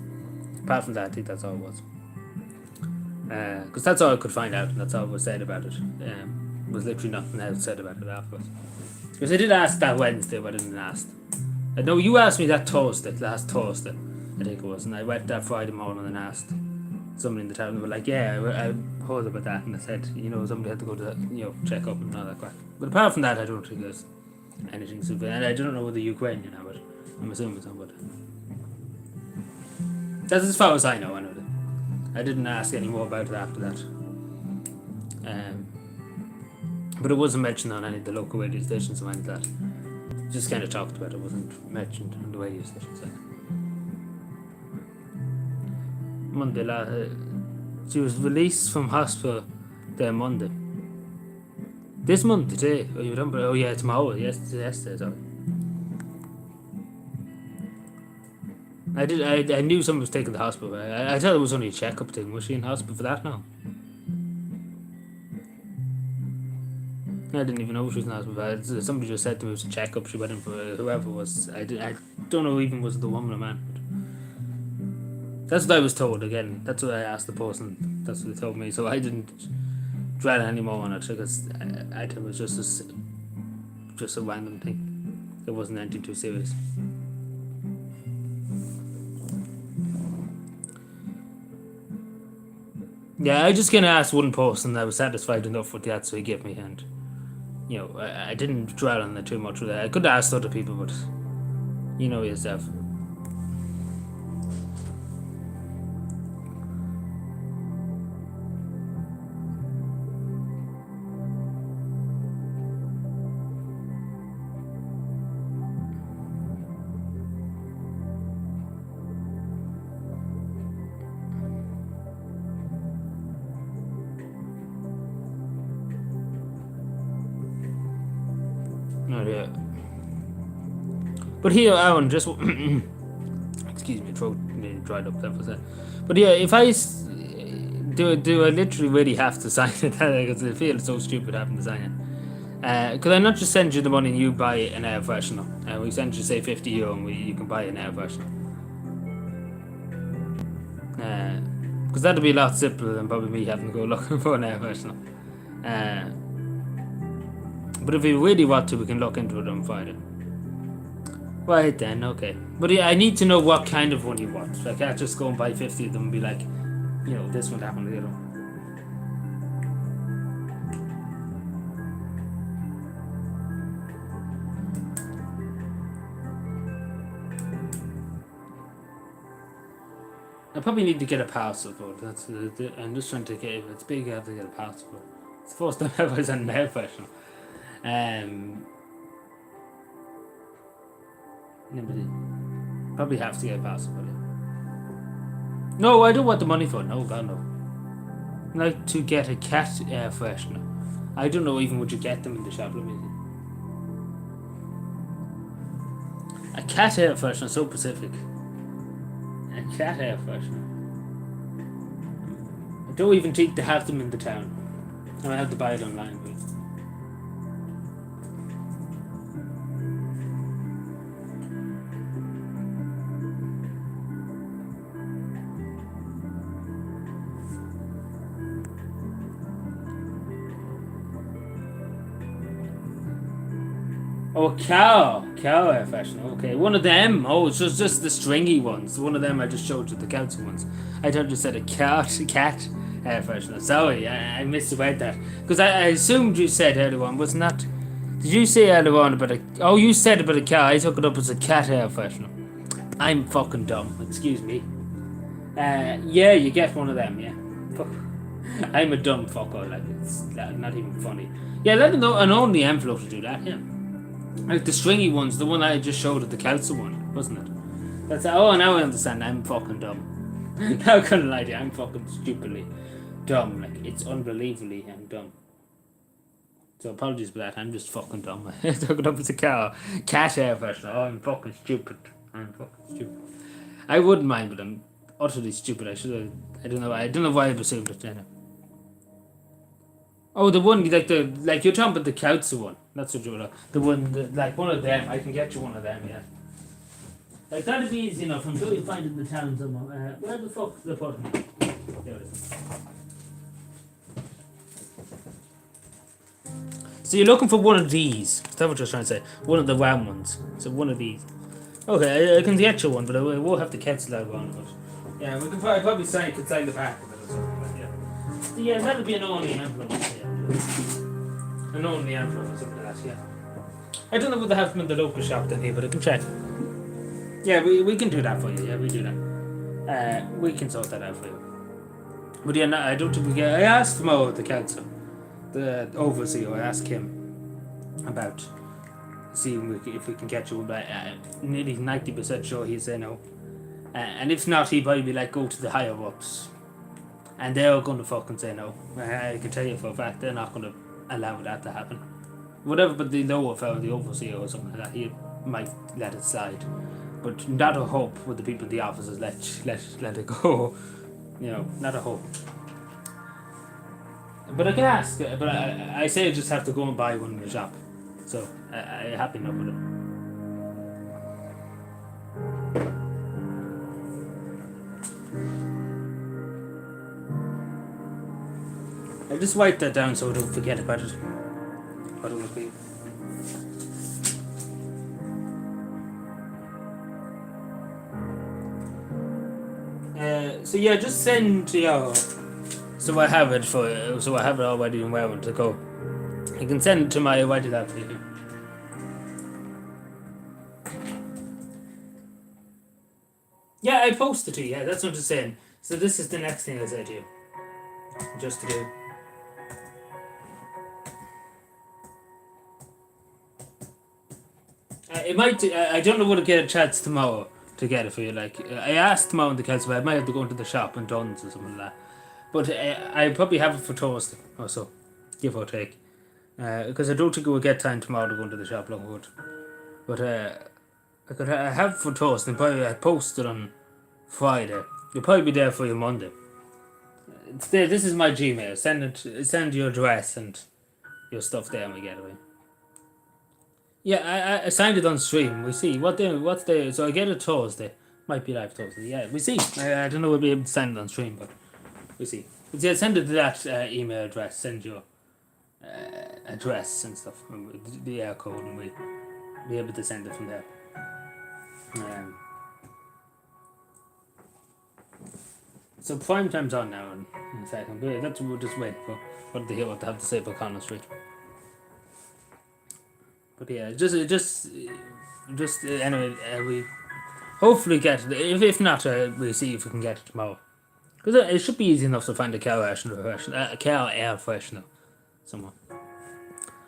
apart from that, I think that's all it was. Because that's all I could find out, and that's all was said about it. Was literally nothing else said about it afterwards. Because I did ask that Wednesday, but I didn't ask. I know you asked me that last Thursday, I think it was, and I went that Friday morning and asked somebody in the town. They were like, "Yeah, I heard about that," and I said, somebody had to go to that, check up and all that crap. But apart from that, I don't think there's anything super. And I don't know whether Ukrainian now, but I'm assuming somebody. That's as far as I know. I know that. I didn't ask any more about it after that. But it wasn't mentioned on any of the local radio stations or anything like that. Just kind of talked about it. Wasn't mentioned on the radio stations. Monday, she was released from hospital there Monday. This Monday, today. Oh, you remember? Oh yeah, tomorrow. Yesterday, sorry. I knew someone was taken to the hospital. I thought it was only a checkup thing. Was she in hospital for that now? I didn't even know she was in hospital. Somebody just said to me it was a checkup. She went in for whoever it was. I don't know even was it the woman or man. That's what I was told again. That's what I asked the person. That's what they told me. So I didn't dwell any more on it because I thought it was just a random thing. It wasn't anything too serious. Yeah, I just kind of asked one person. I was satisfied enough with the answer he gave me, and I didn't dwell on it too much with it. I could have asked other people, but you know yourself. Yeah. But here, Aaron, just excuse me, throat dried up there for a second. But yeah, if I do I literally really have to sign it? Because I feel so stupid having to sign it. Could I not just send you the money and you buy an air freshener? We send you say €50 and you can buy an air freshener. Because that'd be a lot simpler than probably me having to go looking for an air freshener. But if we really want to, we can look into it on Friday. Right then, okay. But yeah, I need to know what kind of one you want. So I can't just go and buy 50 of them and be like, this one happened, I probably need to get a parcel for it. I'm just trying to get, if it's big, I have to get a parcel for it. It's the first time ever I sent an air freshener. Probably have to get a parcel for it. No, I don't want the money for it. No, God, no. I'd like to get a cat air freshener. I don't know even would you get them in the shop. Let me see. A cat air freshener, so specific. A cat air freshener. I don't even think they have them in the town. I have to buy it online, please. Oh, cow air freshener. Okay, one of them. Oh, it's just the stringy ones. One of them I just showed you, the council ones. I thought you said a cat air freshener. Sorry, I misread that. Because I assumed you said earlier on, wasn't that? Did you say earlier on about a... Oh, you said about a car. I took it up as a cat air freshener. I'm fucking dumb. Excuse me. Yeah, you get one of them, yeah. I'm a dumb fucker. Like, it's not even funny. Yeah, let an only envelope to do that, yeah. Like the stringy ones, the one I just showed at the council one, wasn't it? That's now I understand. I'm fucking dumb. How can I lie to you? I'm fucking stupidly dumb. Like it's unbelievably I'm dumb. So apologies for that. I'm just fucking dumb. I took it up as a cat air freshener. Oh, I'm fucking stupid. I wouldn't mind, but I'm utterly stupid. I don't know why I assumed it. Oh, the one like you're talking about the council one. That's what you're the one like one of them. I can get you one of them, yeah. Like that'd be easy enough. I'm sure you'll find it in the town somewhere. Where the fuck is the button? There it is. So you're looking for one of these. Is that what you're trying to say? One of the round ones. So one of these. Okay, I can get you one, but we'll have to cancel that one. But yeah, we can probably sign the back of it or something. But yeah. So yeah, that'll be an only envelope. Yeah. An only envelope or something like that. Yeah. I don't know what they have them in the local shop then here, but I can check. Yeah, we can do that for you. Yeah, we do that. We can sort that out for you. But yeah, no, I don't think we get. I asked Mo at the council, the overseer. I asked him about seeing if we can catch you, but nearly 90% sure he'd say no. And if not, he'd probably be like, go to the higher ups. And they're going to fucking say no. I can tell you for a fact, they're not going to allow that to happen. Whatever, but the lower fellow, the overseer or something like that, he might let it slide. But not a hope with the people in the offices let it go. You know, not a hope. But I can ask, but I say I just have to go and buy one in the shop. So I happy enough with it. I just write that down so I don't forget about it. What it would be. So yeah, just send so I have it all ready and where to go. You can send it to my write it out for you. Yeah, I posted to you. Yeah, that's what I'm saying. So this is the next thing I said to you. Just to do. It might. I don't know what to get a chance tomorrow to get it for you. Like I asked tomorrow in the council, but I might have to go into the shop and Dunn's or something like that. But I probably have it for Thursday or so, give or take. Because I don't think we'll get time tomorrow to go into the shop, Longwood. But I have it for Thursday. And probably I post it on Friday. It'll probably be there for you Monday. It's there. This is my Gmail. Send your address and your stuff there, and we get away. Yeah, I signed it on stream. We see what's day. So I get it Thursday. Might be live Thursday. Yeah, we see. I don't know we'll be able to sign it on stream, but we see. But yeah, send it to that email address. Send your address and stuff, the air code, and we'll be able to send it from there. So prime time's on now in a second. But that's what we'll just wait for what they have to say for Connell Street. But yeah, just anyway, we hopefully get it. If not, we'll see if we can get it tomorrow. Because it should be easy enough to find a car air freshener somewhere.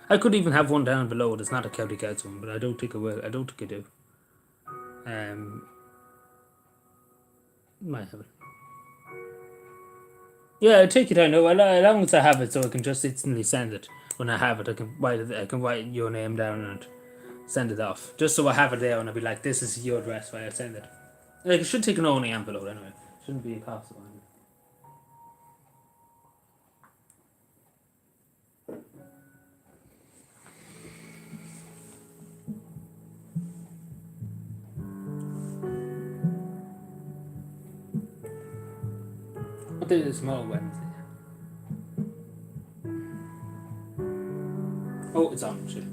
I could even have one down below. It's not a county council one, but I don't think I will. I don't think I do. Might have it. Yeah, I take it down. No, as long as I have it, so I can just instantly send it. When I have it, I can write your name down and send it off. Just so I have it there, and I'll be like, "This is your address where I send it." Like it should take an only envelope anyway. Shouldn't be impossible. What day is tomorrow? Wednesday. Oh, it's on. Shit.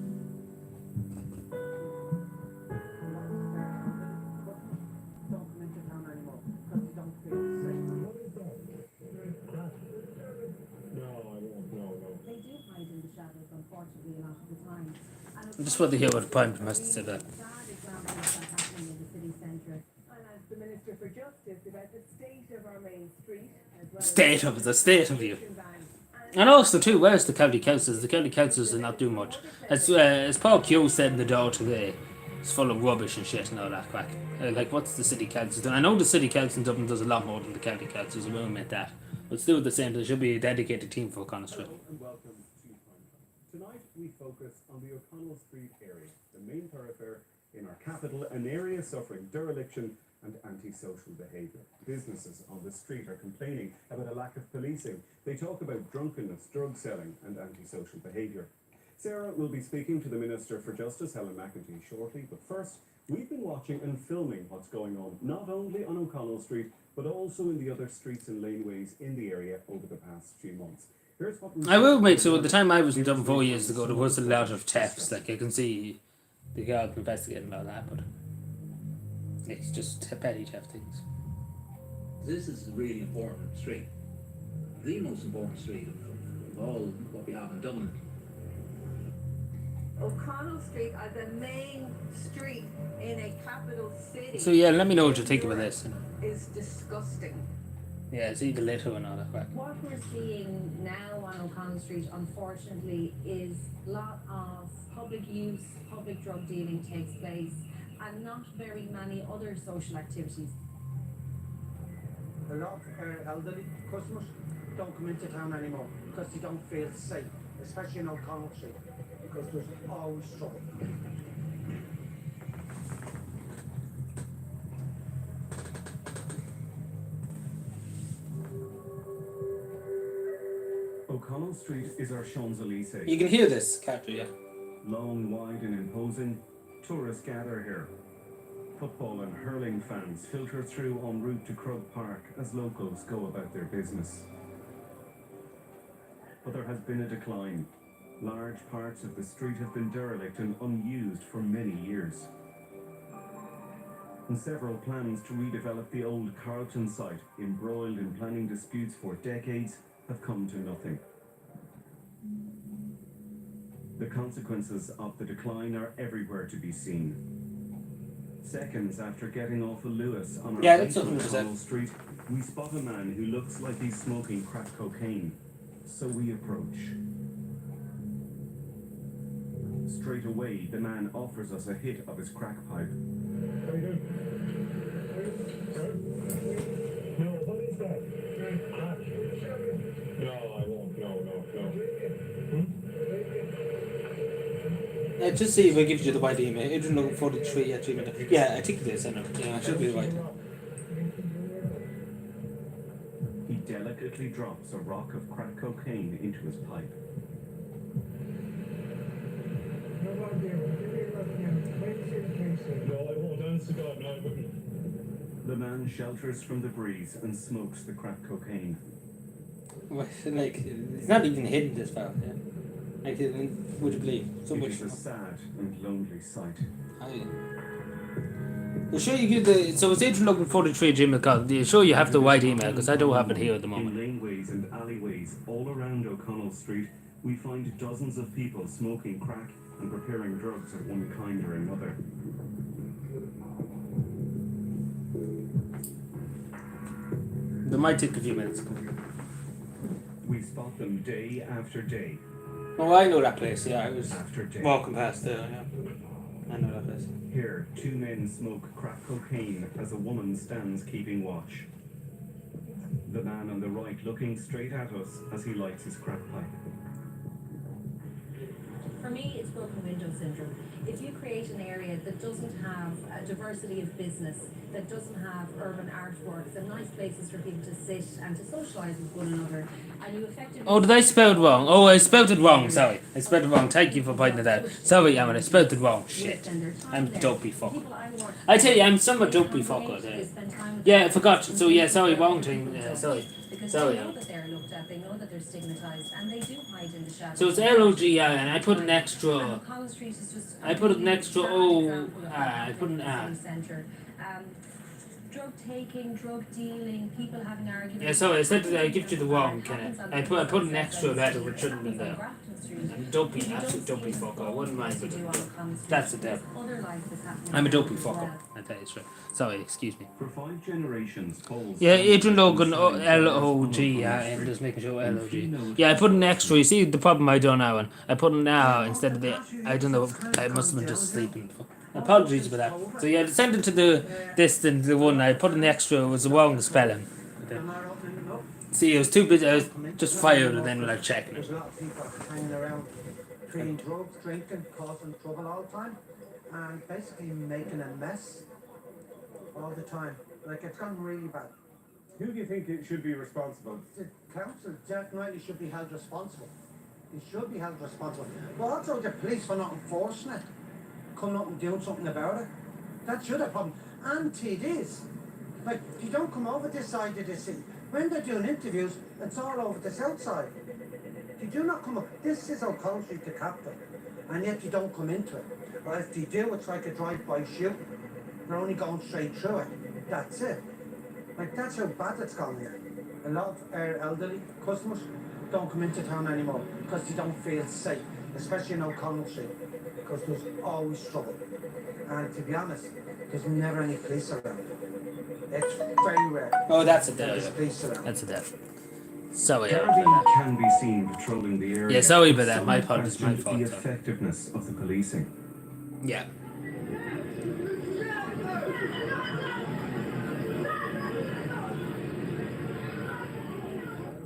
I just want to hear what Prime has to say that. The state of you. And also too, where's the county councils? The county councils are not doing much. As Paul Q said in the door today, it's full of rubbish and shit and all that crack. Like what's the city council doing? I know the city council in Dublin does a lot more than the county councils, I will admit that. But still the same, there should be a dedicated team for O'Connell Street. And welcome to Tonight we focus on the O'Connell Street area, the main thoroughfare in our capital, an area suffering dereliction and antisocial behaviour. Businesses on the street are complaining about a lack of policing. They talk about drunkenness, drug selling and antisocial behaviour. Sarah will be speaking to the Minister for Justice, Helen McEntee, shortly, but first, we've been watching and filming what's going on, not only on O'Connell Street, but also in the other streets and laneways in the area over the past few months. Here's what I will admit, so at the time I was in Dublin 4 years ago, there was a lot of thefts. Like I can see the guard investigating all that, but it's just petty theft things. This is a really important street. The most important street of all what we have in Dublin. O'Connell Street are the main street in a capital city. So yeah, let me know what you think about this. Is disgusting. Yeah, it's either litter and all that crap. What we're seeing now on O'Connell Street, unfortunately, is a lot of public use, public drug dealing takes place, and not very many other social activities. A lot of elderly customers don't come into town anymore because they don't feel safe, especially in O'Connell Street, because there's always trouble. O'Connell Street is our Champs-Élysées. You can hear this, can't you? Yeah. Long, wide and imposing, tourists gather here. Football and hurling fans filter through en route to Krug Park as locals go about their business. But there has been a decline. Large parts of the street have been derelict and unused for many years. And several plans to redevelop the old Carlton site, embroiled in planning disputes for decades, have come to nothing. The consequences of the decline are everywhere to be seen. Seconds after getting off a Lewis on our Yeah, way that's to 100%. O'Connell Street, we spot a man who looks like he's smoking crack cocaine. So we approach. Straight away, the man offers us a hit of his crack pipe. How you doing? No, what is that? Crack. No, I won't. No. Just see if I give you the right email. Adrian Logan 43 at gmail. Yeah, I think it is. I know. Yeah, it should be right. He delicately drops a rock of crack cocaine into his pipe. No, I won't. Honest to God, no, I wouldn't. The man shelters from the breeze and smokes the crack cocaine. Well, like, it's not even hidden this far. Yeah. Like, would you believe? So It much. is a sad and lonely sight. Well, sure you give the. So it's Adrian Logan 43 at gmail.com. You sure you have the right email because I don't have it here at the In moment. laneways and alleyways all around O'Connell Street, we find dozens of people smoking crack and preparing drugs of one kind or another. They might take a few minutes. We spot them day after day Oh, I know that place. Yeah, I was after day. walking past there. Yeah, I know that place. Here, two men smoke crack cocaine as a woman stands keeping watch. The man on the right looking straight at us as he lights his crack pipe. For me, it's broken window syndrome. If you create an area that doesn't have a diversity of business, that doesn't have urban artworks and nice places for people to sit and to socialise with one another, and you effectively... Oh, did I spell it wrong? Oh, I spelled it wrong. Sorry, I spelled it wrong. Thank you for pointing it out. Sorry, I spelled it wrong. Shit, I'm dopey fucker. I tell you, I'm somewhat dopey fucker. Yeah, I forgot. So yeah, sorry, wrong thing. Sorry. Because Sorry. they know that they're looked at, they know that they're stigmatised, and they do hide in the shadows. So it's LOGI, and I put an extra. And Collins Street is just I put an extra O. I I put an centre. Drug taking, drug dealing, people having arguments. Yeah, sorry, I said that I give you the wrong kind of. I put an extra letter which shouldn't have been there. I'm dopey, absolute dopey fucker. I wouldn't mind, but that's the devil. I'm a dopey fucker. I tell you straight. Sorry, excuse me. For 5 generations, Poles... Yeah, Adrian Logan, L-O-G, yeah, I'm just making sure L-O-G. Yeah, I put an extra, you see the problem I done now, I put an R instead of the, I don't know, I must have been just sleeping. Apologies for that. So yeah, send it to the one, I put an extra, it was the wrong spelling. See, it was too busy, I was just fired and then when I checked There's it. a lot of people hanging around, doing drugs, drinking, causing trouble all the time, and basically making a mess all the time. Like, it's gone really bad. Who do you think it should be responsible? The council definitely should be held responsible. They should be held responsible. But also the police for not enforcing it, coming up and doing something about it. That's the other problem. And it is. Like, you don't come over this side of the city. When they're doing interviews, it's all over the south side. You do not come up. This is O'Connell Street, the capital. And yet you don't come into it. Or if they do, it's like a drive-by shooting. They're only going straight through it. That's it. Like, that's how bad it's gone here. A lot of our elderly customers don't come into town anymore because they don't feel safe, especially in O'Connell Street, because there's always trouble. And to be honest, there's never any police around. It's very rare. Oh, that's it That there. is police around. That's it there. Sorry. Gardaí can be seen patrolling the area. Yeah, sorry about but that. some My have fault, it's my questioned fault, The sorry. effectiveness of the policing. Yeah.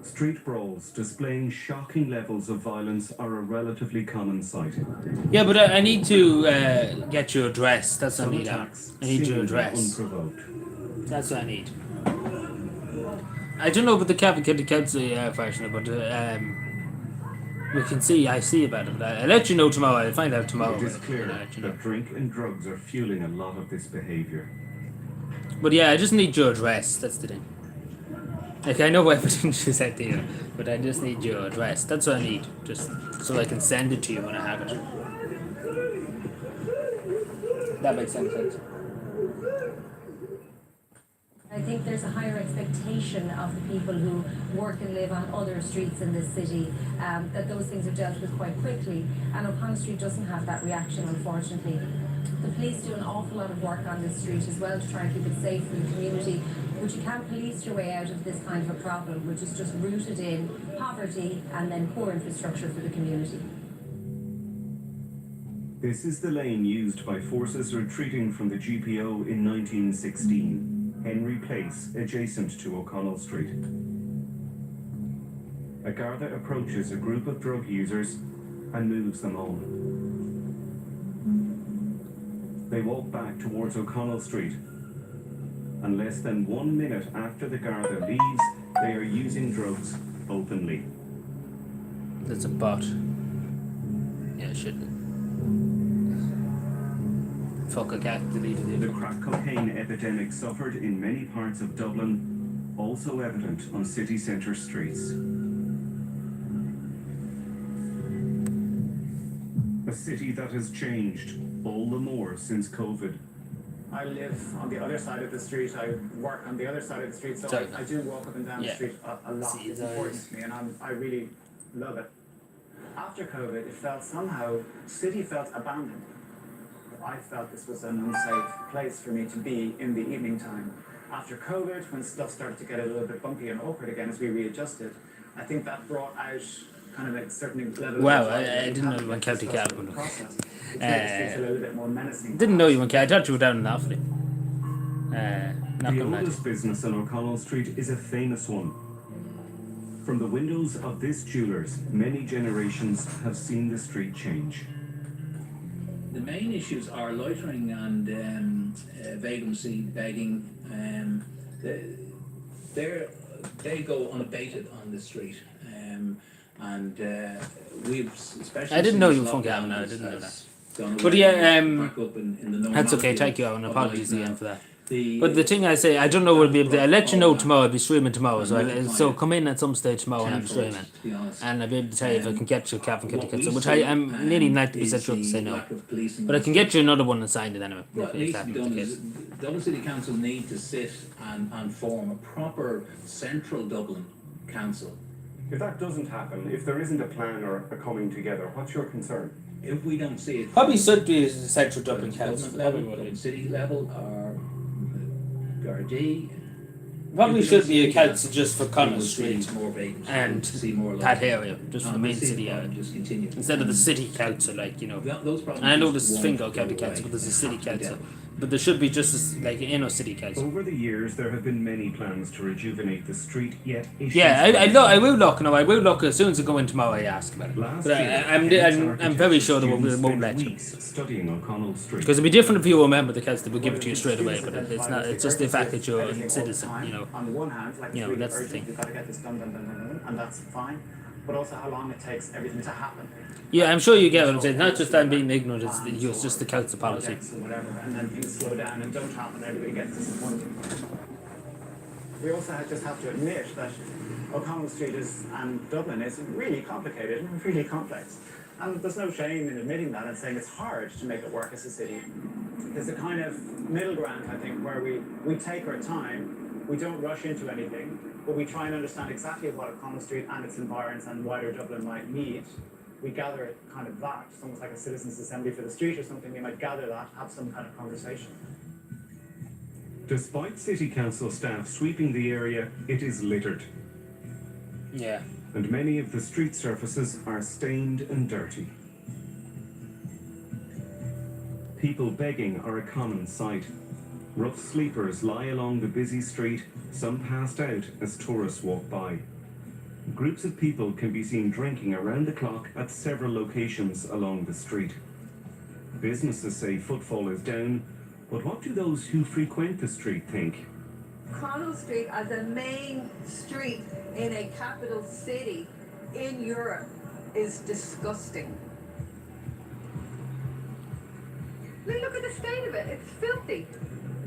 Street brawls displaying shocking levels of violence are a relatively common sight. Yeah, but I need to get your address. That's what I Some need. attacks I need your seemingly address. unprovoked. That's what I need. I don't know about the Cavan County Council version, but we can see. I see about it. I'll let you know tomorrow. I'll find out tomorrow. It is about clear I'll let you know. that drink and drugs are fueling a lot of this behaviour. But yeah, I just need your address. That's the thing. Like, I know everything she said to you, but I just need your address. That's what I need, just so I can send it to you when I have it. That makes sense. I think there's a higher expectation of the people who work and live on other streets in this city, that those things are dealt with quite quickly, and O'Connell Street doesn't have that reaction, unfortunately. The police do an awful lot of work on this street as well to try and keep it safe for the community, but you can't police your way out of this kind of a problem, which is just rooted in poverty and then poor infrastructure for the community. This is the lane used by forces retreating from the GPO in 1916, Henry Place, adjacent to O'Connell Street. A Garda approaches a group of drug users and moves them on. They walk back towards O'Connell Street, and less than 1 minute after the Garda leaves, they are using drugs openly. That's a bot. Yeah, shit. Fuck, I can't delete it. The crack cocaine epidemic suffered in many parts of Dublin, also evident on city centre streets. A city that has changed all the more since COVID. I live on the other side of the street. I work on the other side of the street, so Sorry. I do walk up and down Yeah. the street a lot. See, It's it's important to me, and I really love it. After COVID, it felt somehow, city felt abandoned. I felt this was an unsafe place for me to be in the evening time. After COVID, when stuff started to get a little bit bumpy and awkward again as we readjusted, I think that brought out kind of a certain level Wow, of I anxiety didn't know that you we went had to County discuss Cavan. in the process. It made the streets a little bit more menacing. Didn't know you were. I thought you were down in Offaly. Not The going back. oldest business on O'Connell Street is a famous one. From the windows of this jeweller's, many generations have seen the street change. The main issues are loitering and vagrancy, begging. They go unabated on the street, and we've especially. I didn't know you since were from lockdown Cavan, I has- didn't know has that. gone But away, yeah, back up in the That's okay, normality thank you, of- and of apologies life again now. for that. The- But the thing I say, I don't know what it'll be able to. I'll let you know tomorrow. I'll be streaming tomorrow, so come in at some stage tomorrow and I'm tenfold, streaming. to be honest. And I'll be able to tell you if I can get you a Cavan County What we Council, which see, I am nearly 90% is sure to the say no. lack of policing. But I can get you another one and signed it anyway, What if needs to that's be the done case. is Dublin City Council need to sit and form a proper central Dublin council. If that doesn't happen, if there isn't a plan or a coming together, what's your concern? If we don't see it, Probably should be a central from Dublin council. government level, Dublin city level, or Gardaí. Probably If we should don't be a see council that, just for we Connell will see Street more vacancies, and see more that life. area, just for the And main we'll see city the area. problem just continue. Instead of the city council, like, you know. Those problems And I know just this is won't Fingal go County away. Council, but there's a They city have to be council. dealt with. But there should be just as, like, an inner city council. Over the years, there have been many plans to rejuvenate the street, yet issues Yeah, I remain. will look. No, I will look as soon as I go in tomorrow. I ask about it. Last But year, I'm Kent's very sure architecture they students won't spent let you. weeks studying O'Connell Street. Because it'd be different if you were a member of the council. They would give it to you straight away. But it's not. It's just the fact that you're a citizen. You know. On the one hand, like You it's know, really that's the urgent, thing. you've got to get this done, and that's fine. But also how long it takes everything to happen. Yeah, I'm sure you get what I'm saying. Not just I'm being ignorant. It's just the council policy. Projects and whatever, and then things slow down and don't happen, everybody gets disappointed. We also just have to admit that O'Connell Street and Dublin is really complicated and really complex. And there's no shame in admitting that and saying it's hard to make it work as a city. There's a kind of middle ground, I think, where we take our time, we don't rush into anything, but we try and understand exactly what O'Connell Street and its environs and wider Dublin might need. We gather kind of that, it's almost like a citizens' assembly for the street or something. We might gather that, have some kind of conversation. Despite City Council staff sweeping the area, it is littered, Yeah. and many of the street surfaces are stained and dirty. People begging are a common sight. Rough sleepers lie along the busy street, some passed out as tourists walk by. Groups of people can be seen drinking around the clock at several locations along the street. Businesses say footfall is down, but what do those who frequent the street think? Connell Street as a main street in a capital city in Europe is disgusting. Look at the state of it. It's filthy.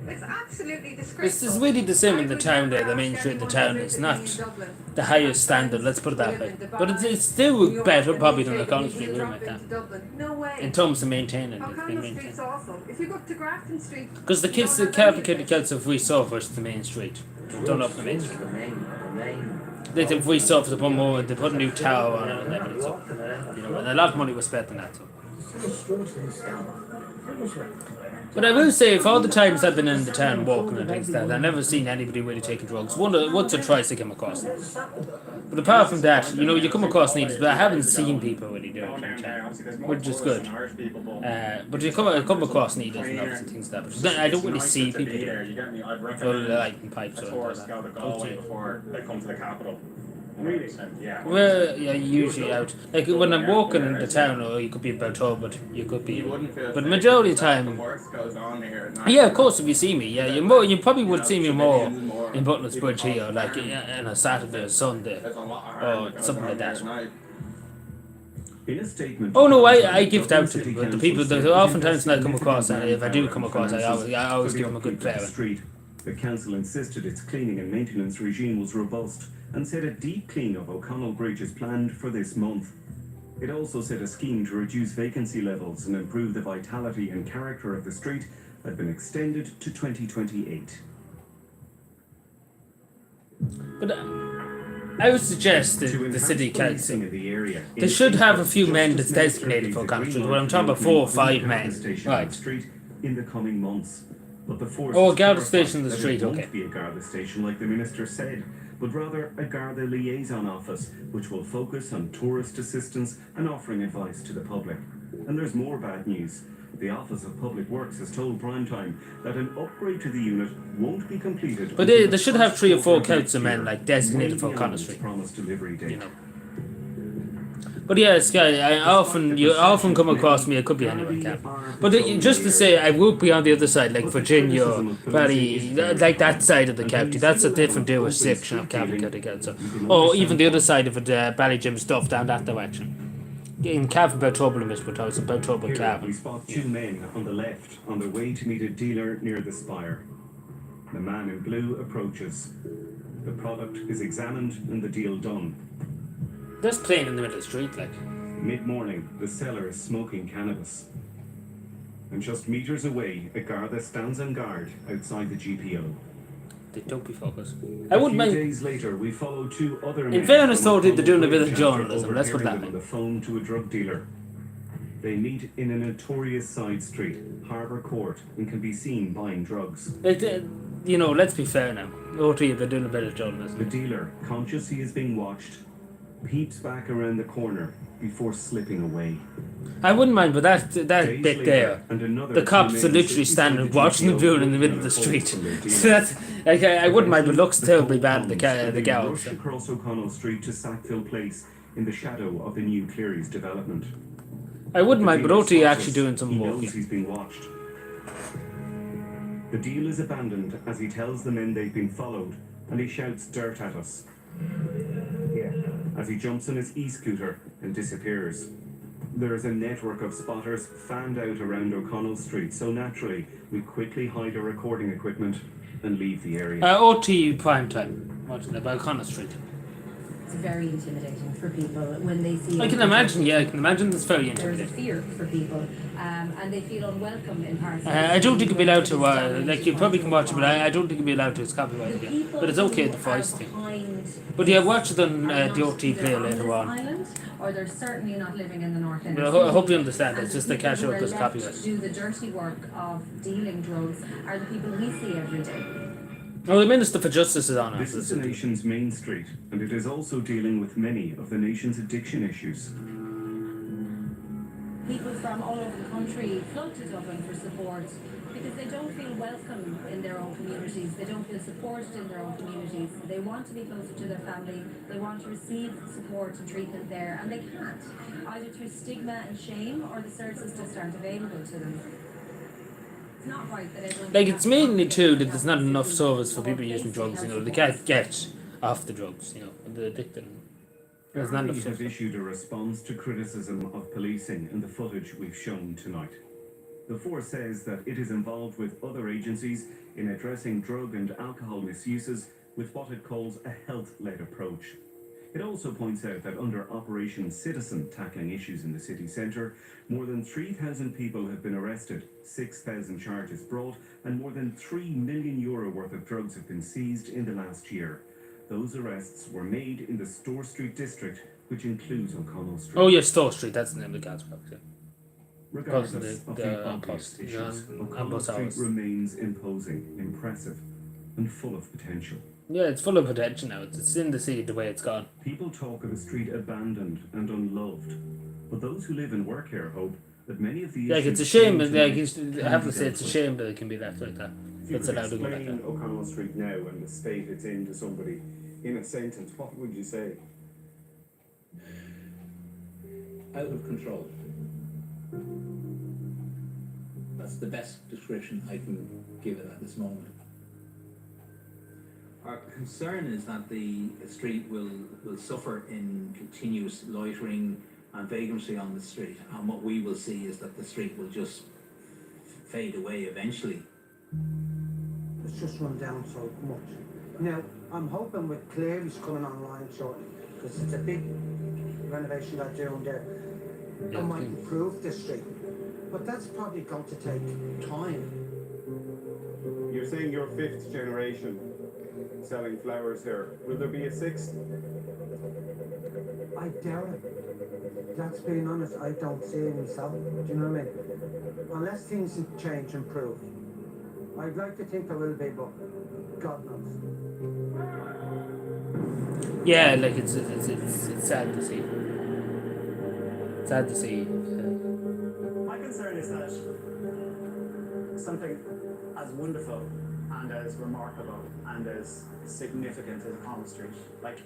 It's absolutely disgraceful. This is really the same in the I would town never there, the ask main street in the anyone town. who It's lives not in Dublin. the highest standard, let's put it that way. But it's still better probably than the Connell Street room like that. No way. In terms of maintaining it, being O'Connell maintained. Street's awful. If you go to Grafton Street, Because the kids, the Catholic Celts of Voice versus the main street. Don't love the main street. They did Voice for the one moment, they put a new tower on it and everything. So, you know, and a lot of money was spent on that. So. But I will say, if all the times I've been in the town walking and things like that, I've never seen anybody really taking drugs. Once or twice I came across them. But apart from that, you know, you come across needles, but I haven't seen people really do it in the town, which is good. But you come across needles and obviously things like that. But I don't really see people do it. Or lighting pipes or tourists anything go like to that. Galway before they come to the capital. Really? Yeah. Well, yeah, usually out. Like when I'm walking in the town, or you could be in Belturbet, you could be. You wouldn't feel But safe majority of the because time, the worst goes on here at night. yeah, of course, if you see me, yeah, you probably would see me more Civilians more in Butler's people Bridge here, cause like harm. on a Saturday or Sunday. There's a lot of or harm that goes something on like here that. at night. In a statement, Oh no, I Dublin give out to City them, but the Council people said that it oftentimes when I come invested across, and if I do manpower come and across, I finances always for give the them a good upkeep of the prayer. street. The council insisted its cleaning and maintenance regime was robust and said a deep clean of O'Connell Bridge is planned for this month. It also said a scheme to reduce vacancy levels and improve the vitality and character of the street had been extended to 2028. But I would suggest that To the enhance city policing council, of the area, they should have a few men Justice that's Minister designated for gave Connell the Street. green Well, I'm light talking about to 4 or open 5 the men, Garda station on the right? street in the coming months. But the force Oh, a is Garda terrified station in the that street, it won't okay. be a Garda station like the minister said, but rather a Garda liaison office, which will focus on tourist assistance and offering advice to the public. And there's more bad news. The Office of Public Works has told Primetime that an upgrade to the unit won't be completed. But until they the should have first 3 or 4 quarter of council next men year, like designated for way Connell beyond its Street. promised delivery date. You know. But yeah, Sky, you often come across me. It could be anywhere, Cap. But just to say, I would be on the other side, like Virginia, Barry, like that side of the county. That's a different Jewish section of Catholic County Council. Or even the other side of it, Ballygym stuff down that direction. In Cavan, Belturbet, Miss Butler, so Belturbet, Here, we Cavan. spot 2 men on the left on their way to meet a dealer near the spire. The man in blue approaches. The product is examined and the deal done. That's plain in the middle of the street, like. Mid-morning, the seller is smoking cannabis. And just meters away, a Garda stands on guard outside the GPO. They don't be focused. A I wouldn't few mind. days later, we follow 2 other men. In fairness, from though, they're O'Connell doing a bit of Bridge journalism, after let's put it that overhearing way. them on the phone to a drug dealer. They meet in a notorious side street, Harbour Court, and can be seen buying drugs. You know, let's be fair now. OT, they're doing a bit of The journalism. dealer, conscious he is being watched, peeps back around the corner before slipping away. I wouldn't mind, but that Days bit later, there. and another The 2 cops men are literally sit standing beside the watching them GPO doing it in the middle of looking the at street. phones from their So dealer. that's like I wouldn't mind, but looks The terribly cold bad. The comes, and the they gal. rush across O'Connell Street to Sackville Place in the shadow of the new Cleary's development. I wouldn't mind, but The dealer OT spots actually us. doing some He work. knows he's being watched. The deal is abandoned as he tells the men they've been followed, and he shouts dirt at us as he jumps on his e-scooter and disappears. There is a network of spotters fanned out around O'Connell Street, so naturally we quickly hide our recording equipment and leave the area. OT prime time. Watching about Connell Street. It's very intimidating for people when they see. I can imagine. Yeah, I can imagine. It's very There's a intimidating. fear for people, and they feel unwelcome in parts. I don't think you'd be allowed to. Like you probably can watch it, but I don't think you'd be allowed to. It's copyrighted. Yeah. But it's okay. The voice thing. But yeah, watch it on the OT play later on. or they're certainly not living in the North End. But I hope you understand, And it's the just the people cash who out are because left copyright. to do the dirty work of dealing drugs are the people we see every day. Well, the Minister for Justice is on This is the nation's main street, and it is also dealing with many of the nation's addiction issues. People from all over the country flood to Dublin for support because they don't feel welcome in their own communities. They don't feel supported in their own communities. They want to be closer to their family. They want to receive support and treatment there, and they can't, either through stigma and shame, or the services just aren't available to them. It's not right that everyone... Like, it's mainly too that there's not enough service for people using drugs, you know, they can't get off the drugs, you know, they're addicted. There's not enough Gardaí have service. issued a response to criticism of policing in the footage we've shown tonight. The force says that it is involved with other agencies in addressing drug and alcohol misuses with what it calls a health-led approach. It also points out that under Operation Citizen tackling issues in the city centre, more than 3,000 people have been arrested, 6,000 charges brought, and more than €3 million worth of drugs have been seized in the last year. Those arrests were made in the Store Street district, which includes O'Connell Street. Oh, yeah, Store Street, that's the name of the gas box, yeah. Regardless Because of the the obvious post, issues, yeah, O'Connell bus Street hours. remains imposing, impressive, and full of potential. Yeah, it's full of potential now, it's in the sea the way it's gone. People talk of a street abandoned and unloved, but those who live and work here hope that many of the Like, issues it's a shame, seen like, tonight I have to can say, be it's a dealt shame that it can be left like that. with. If It's you could allowed to go like explain that. O'Connell Street now and the state it's in to somebody in a sentence, what would you say? Out of control. That's the best description I can give it at this moment. Our concern is that the street will suffer in continuous loitering and vagrancy on the street, and what we will see is that the street will just fade away eventually. It's just run down so much. Now, I'm hoping with Cleary's coming online shortly, because it's a big renovation they're doing there. Yeah, It might okay. improve the street, but that's probably going to take time. You're saying you're fifth generation selling flowers here. Will there be a sixth? I doubt it. That's being honest, I don't see it myself. Do you know what I mean? Unless things change, improve. I'd like to think there will be, but God knows. Yeah, like, it's sad to see. Sad to see. My concern is that something as wonderful and as remarkable and as significant as O'Connell Street, like,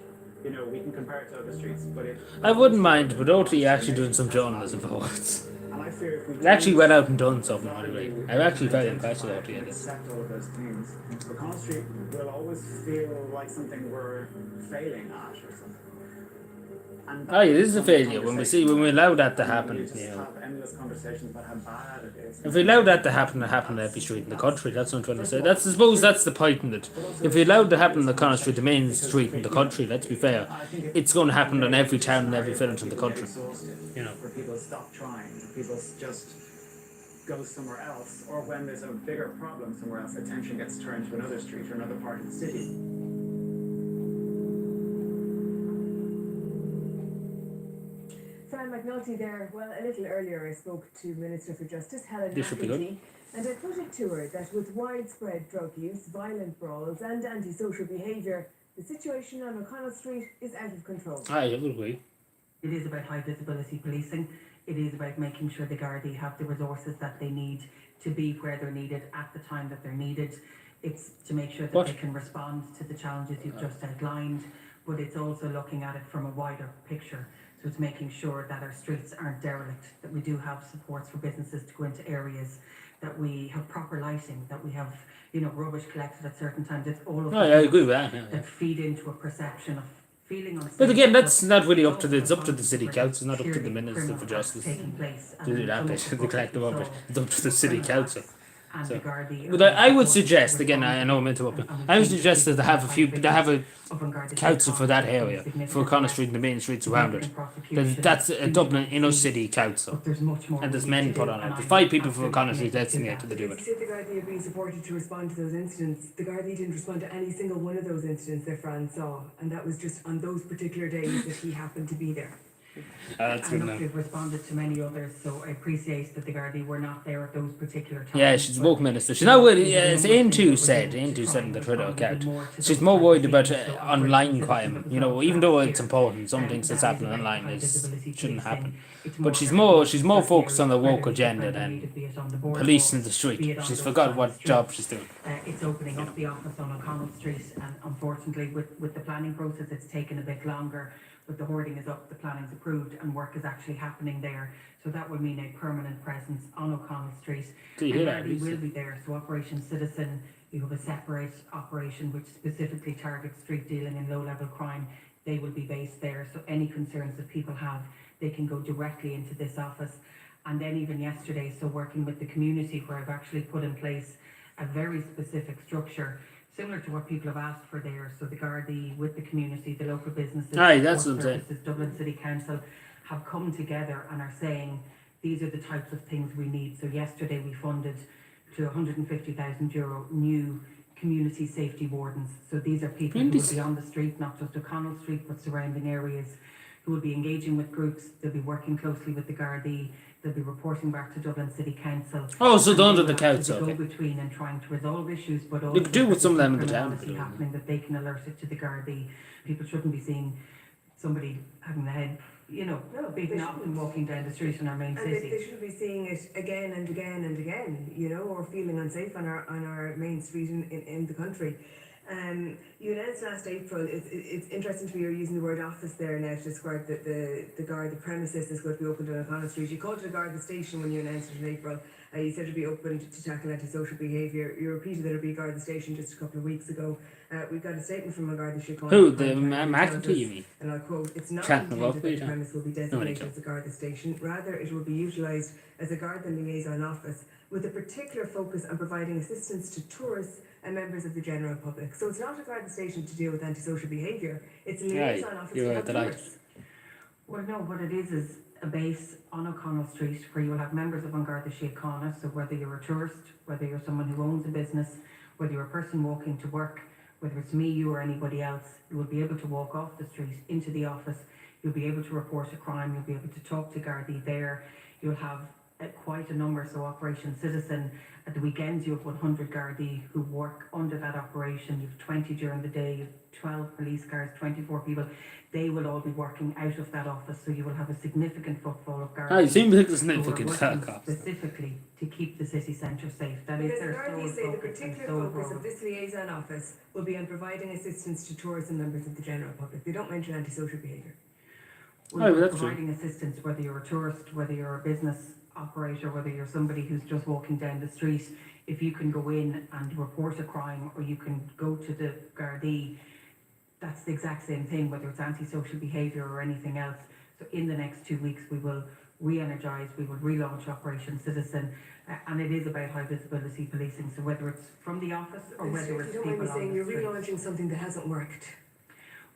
you know, we can compare it to other streets, but it... I wouldn't mind, but OT actually doing some journalism for once. And I fear if we They actually don't went out and done something value really great. I'm actually very impressed with identify OT. and accept all of those things, O'Connell Street will always feel like something we're failing at or something. And Oh, yeah, this is a failure when we allow that to happen. You just You know. have endless conversations about how bad it is. If we allow that to happen on every street in the country, that's what I'm trying to say. I suppose that's the point in it. If we allowed to happen on the Connaught Street, the main street in the country, let's be fair, it's going to happen on every town and every village in the country. You know. Where people stop trying, people just go somewhere else, or when there's a bigger problem somewhere else, attention gets turned to another street or another part of the city. Fran McNulty there. Well, a little earlier I spoke to Minister for Justice Helen This should be good. McEntee, and I put it to her that with widespread drug use, violent brawls and antisocial behaviour, the situation on O'Connell Street is out of control. I would agree. It is about high visibility policing. It is about making sure the Gardaí have the resources that they need to be where they're needed at the time that they're needed. It's to make sure that What? they can respond to the challenges you've just outlined, but it's also looking at it from a wider picture. So it's making sure that our streets aren't derelict, that we do have supports for businesses to go into areas, that we have proper lighting, that we have, you know, rubbish collected at certain times. It's all of Oh, the yeah, I things agree with that. Yeah, yeah. that feed into a perception of feeling unsafe. But again, that's but not really up to the. also It's up to the city council. It's not up to the clearly Minister criminal for acts Justice taking place, to do and that some bit, of the collective we of it. saw It's up to the city criminal council. acts, and So- the Gardaí But I would suggest again. I know I'm interrupting. I would suggest that they have a council for that area, for Connaught Street and the main streets around it. That's a Dublin inner city council, But there's much more and there's we men need to put do, on it. and There's I'm 5 people from absolutely Connaught Street committed to designated to do You it. said the Gardaí have been supported to respond to those incidents. The Gardaí didn't respond to any single one of those incidents that Fran saw, and that was just on those particular days that he happened to be there. That's good And look, enough. they've responded to many others, so I appreciate that the Gardaí were not there at those particular times. Yeah, she's a but woke minister. She's not worried. there's a Yeah, it's number of things Aintu that said. we're doing to Aintu try said in and the Twitter respond even account. more to She's those more types worried of about issues. So online Operation crime. Citizen You know, was even launched though last it's year, important, some and things that's that is happening about online high-visibility shouldn't policing. happen. It's But she's about more certain focused on the areas, woke whether it's agenda defender than needed, be it on the boardwalk, policing the be street. it on She's those forgot side what streets. job she's doing. It's opening up the office on O'Connell Street, and unfortunately with the planning process it's taken a bit longer, but the hoarding is up, the planning's approved, and work is actually happening there. So that will mean a permanent presence on O'Connell Street. Do you hear that, And Gardaí Lisa? will be there, so Operation Citizen, you have a separate operation which specifically targets street dealing and low-level crime. They will be based there, so any concerns that people have, they can go directly into this office. And then even yesterday, so working with the community, where I've actually put in place a very specific structure, similar to what people have asked for there. So the Gardaí with the community, the local businesses, Aye, that's support what I'm saying. services, Dublin City Council have come together and are saying, these are the types of things we need. So yesterday we funded to €150,000 new community safety wardens. So these are people who will be on the street, not just O'Connell Street, but surrounding areas, who will be engaging with groups. They'll be working closely with the Gardaí. They'll be reporting back to Dublin City Council. Oh, so And they're they under will the act as council, a okay. go-between and trying to resolve issues, but also You could do with some of them in the town, criminality but, happening, that they can alert it to the Gardaí. People shouldn't be seeing somebody having the head, No, beaten they up and shouldn't. walking down the street in our main And they city. shouldn't be seeing it again and again and again, or feeling unsafe on our main street in the country. You announced last April, it's interesting to me you're using the word office there now to describe the Garda premises is going to be opened on O'Connell Street. You called it a Garda station when you announced it in April. You said it'd be open to tackle antisocial behaviour. You repeated that it'd be a Garda station just a couple of weeks ago. We've got a statement from a Garda Síochána. Who? The McAtee, you mean? And I'll quote, "It's not Can't intended that love the premise will be designated as a Garda station. Rather, it will be utilised as a Garda liaison office with a particular focus on providing assistance to tourists and members of the general public." So it's not a Garda station to deal with antisocial behaviour. It's a liaison office you're for right, help I like tourists. Well, no, what it is a base on O'Connell Street where you will have members of An Garda Síochána. So whether you're a tourist, whether you're someone who owns a business, whether you're a person walking to work, whether it's me, you or anybody else, you will be able to walk off the street into the office. You'll be able to report a crime. You'll be able to talk to Gardaí there. You'll have quite a number. So Operation Citizen, at the weekends you have 100 Gardaí who work under that operation. You have 20 during the day. You have 12 police cars, 24 people. They will all be working out of that office, so you will have a significant footfall of Gardaí. I seem to think who are significant working cost. specifically to keep the city centre safe. That is Because the their Gardaí sole say the focus and particular sole focus role. of this liaison office will be on providing assistance to tourists and members of the general public. They don't mention antisocial behaviour. Oh, Well, that's true. providing assistance, whether you're a tourist, whether you're a business operator, whether you're somebody who's just walking down the street, if you can go in and report a crime, or you can go to the Gardaí, that's the exact same thing, whether it's antisocial behaviour or anything else. So in the next 2 weeks, we will re-energise, we will relaunch Operation Citizen, and it is about high visibility policing. So whether it's from the office or whether If it's you don't mind people me on saying, the you're street. relaunching something that hasn't worked.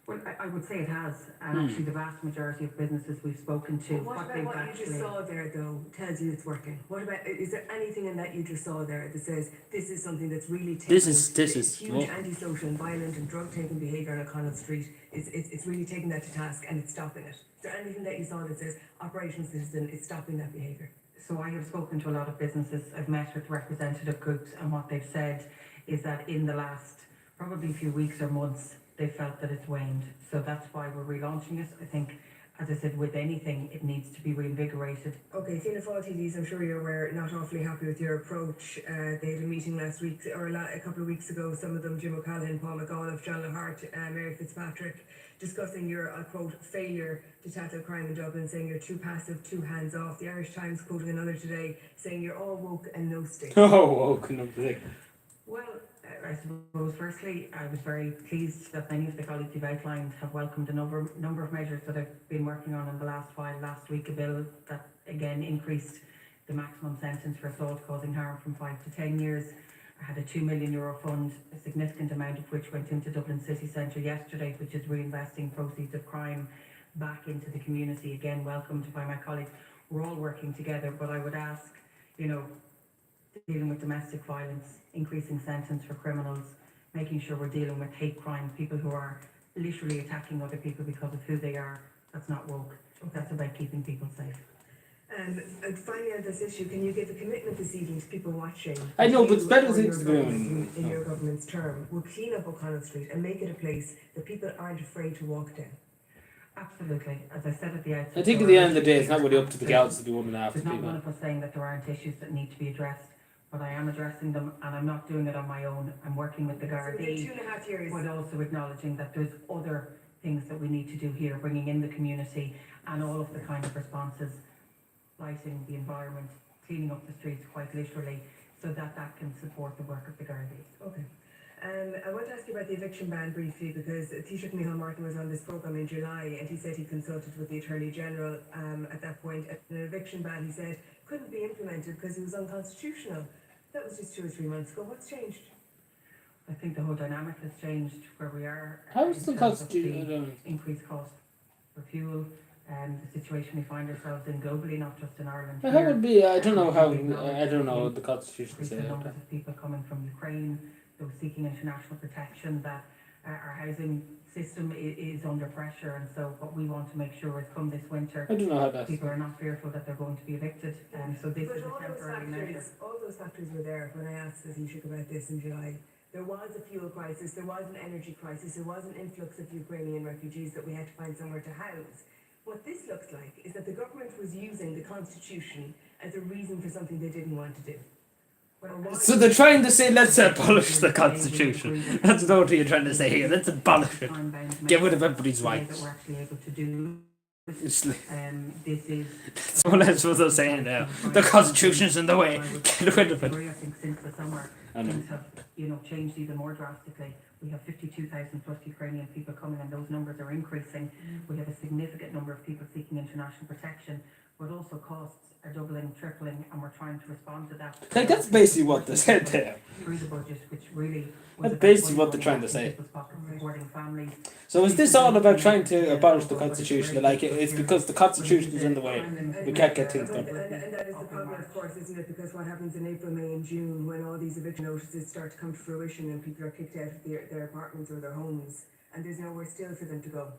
Well, I would say it has, and actually the vast majority of businesses we've spoken to, But what about what you just saw there, though, tells you it's working? What about, is there anything in that you just saw there that says this is something that's really taking This is huge well, antisocial and violent and drug-taking behaviour on O'Connell Street? It's really taking that to task and it's stopping it. Is there anything that you saw that says Operation Citizen is stopping that behaviour? So I have spoken to a lot of businesses, I've met with representative groups, and what they've said is that in the last probably few weeks or months, they felt that it's waned. So that's why we're relaunching it. I think, as I said, with anything, it needs to be reinvigorated. Okay, Fianna Fáil TDs, I'm sure you're aware, not awfully happy with your approach. They had a meeting last week, or a couple of weeks ago, some of them, Jim O'Callaghan, Paul McAuliffe, John Lahart, Mary Fitzpatrick, discussing your, I'll quote, failure to tackle crime in Dublin, saying you're too passive, too hands off. The Irish Times quoting another today, saying you're all woke and no state. oh, couldn't have Well, I suppose firstly, I was very pleased that many of the colleagues you've outlined have welcomed a number of measures that I've been working on in the last while. Last week, a bill that again increased the maximum sentence for assault causing harm from 5 to 10 years. I had a €2 million fund, a significant amount of which went into Dublin City Centre yesterday, which is reinvesting proceeds of crime back into the community, again welcomed by my colleagues. We're all working together, but I would ask, dealing with domestic violence, increasing sentence for criminals, making sure we're dealing with hate crime, people who are literally attacking other people because of who they are, That's not woke. That's about keeping people safe. And finally on this issue, can you give a commitment this evening to people watching? I know, but You better or things your to do. government in your government's term will clean up O'Connell Street and make it a place that people aren't afraid to walk down. Absolutely. As I said at the outset, I think at there the are end of the day, it's not issues really up to the that- gals to be one and a half There's not one people. of us saying that there aren't issues that need to be addressed, but I am addressing them, and I'm not doing it on my own. I'm working with the So within Gardaí, 2.5 years. but also acknowledging that there's other things that we need to do here, bringing in the community and all of the kind of responses, lighting the environment, cleaning up the streets quite literally, so that that can support the work of the Gardaí. Okay. I want to ask you about the eviction ban briefly because Taoiseach Micheál Martin was on this programme in July and he said he consulted with the Attorney General at that point. An eviction ban, he said, couldn't be implemented because it was unconstitutional. That was just 2 or 3 months ago. What's changed? I think the whole dynamic has changed where we are. How in is the terms of constitution? increased cost for fuel and the situation we find ourselves in globally, not just in Ireland. How would be? I don't know how. We acknowledge I don't know the the constitution increase say. in numbers of people coming from Ukraine, those seeking international protection, that our housing system is under pressure, and so what we want to make sure is come this winter, I don't know how that's. people are not fearful that they're going to be evicted, and so this But is a temporary measure. all those factors were there when I asked the Taoiseach about this in July. There was a fuel crisis, there was an energy crisis, there was an influx of Ukrainian refugees that we had to find somewhere to house. What this looks like is that the government was using the constitution as a reason for something they didn't want to do. So they're trying to say, let's abolish the constitution. That's not what you're trying to say here. Let's abolish it. Get rid of everybody's rights. That we're actually able to do. It's like- This is. So that's what they're saying now. The constitution's in the way. Get rid of it. I think since the summer, I know. things have, changed even more drastically. We have 52,000 plus Ukrainian people coming, and those numbers are increasing. We have a significant number of people seeking international protection, but also costs are doubling, tripling, and we're trying to respond to that. Like, that's basically what they said there. Through the budget, which really. That's basically what they're trying to say. Supporting families. So is this all about trying to abolish the constitution? Like, it's because the constitution is in the way. We can't get things done. And that is the problem, of course, isn't it? Because what happens in April, May and June when all these eviction notices start to come to fruition and people are kicked out of their apartments or their homes and there's nowhere still for them to go.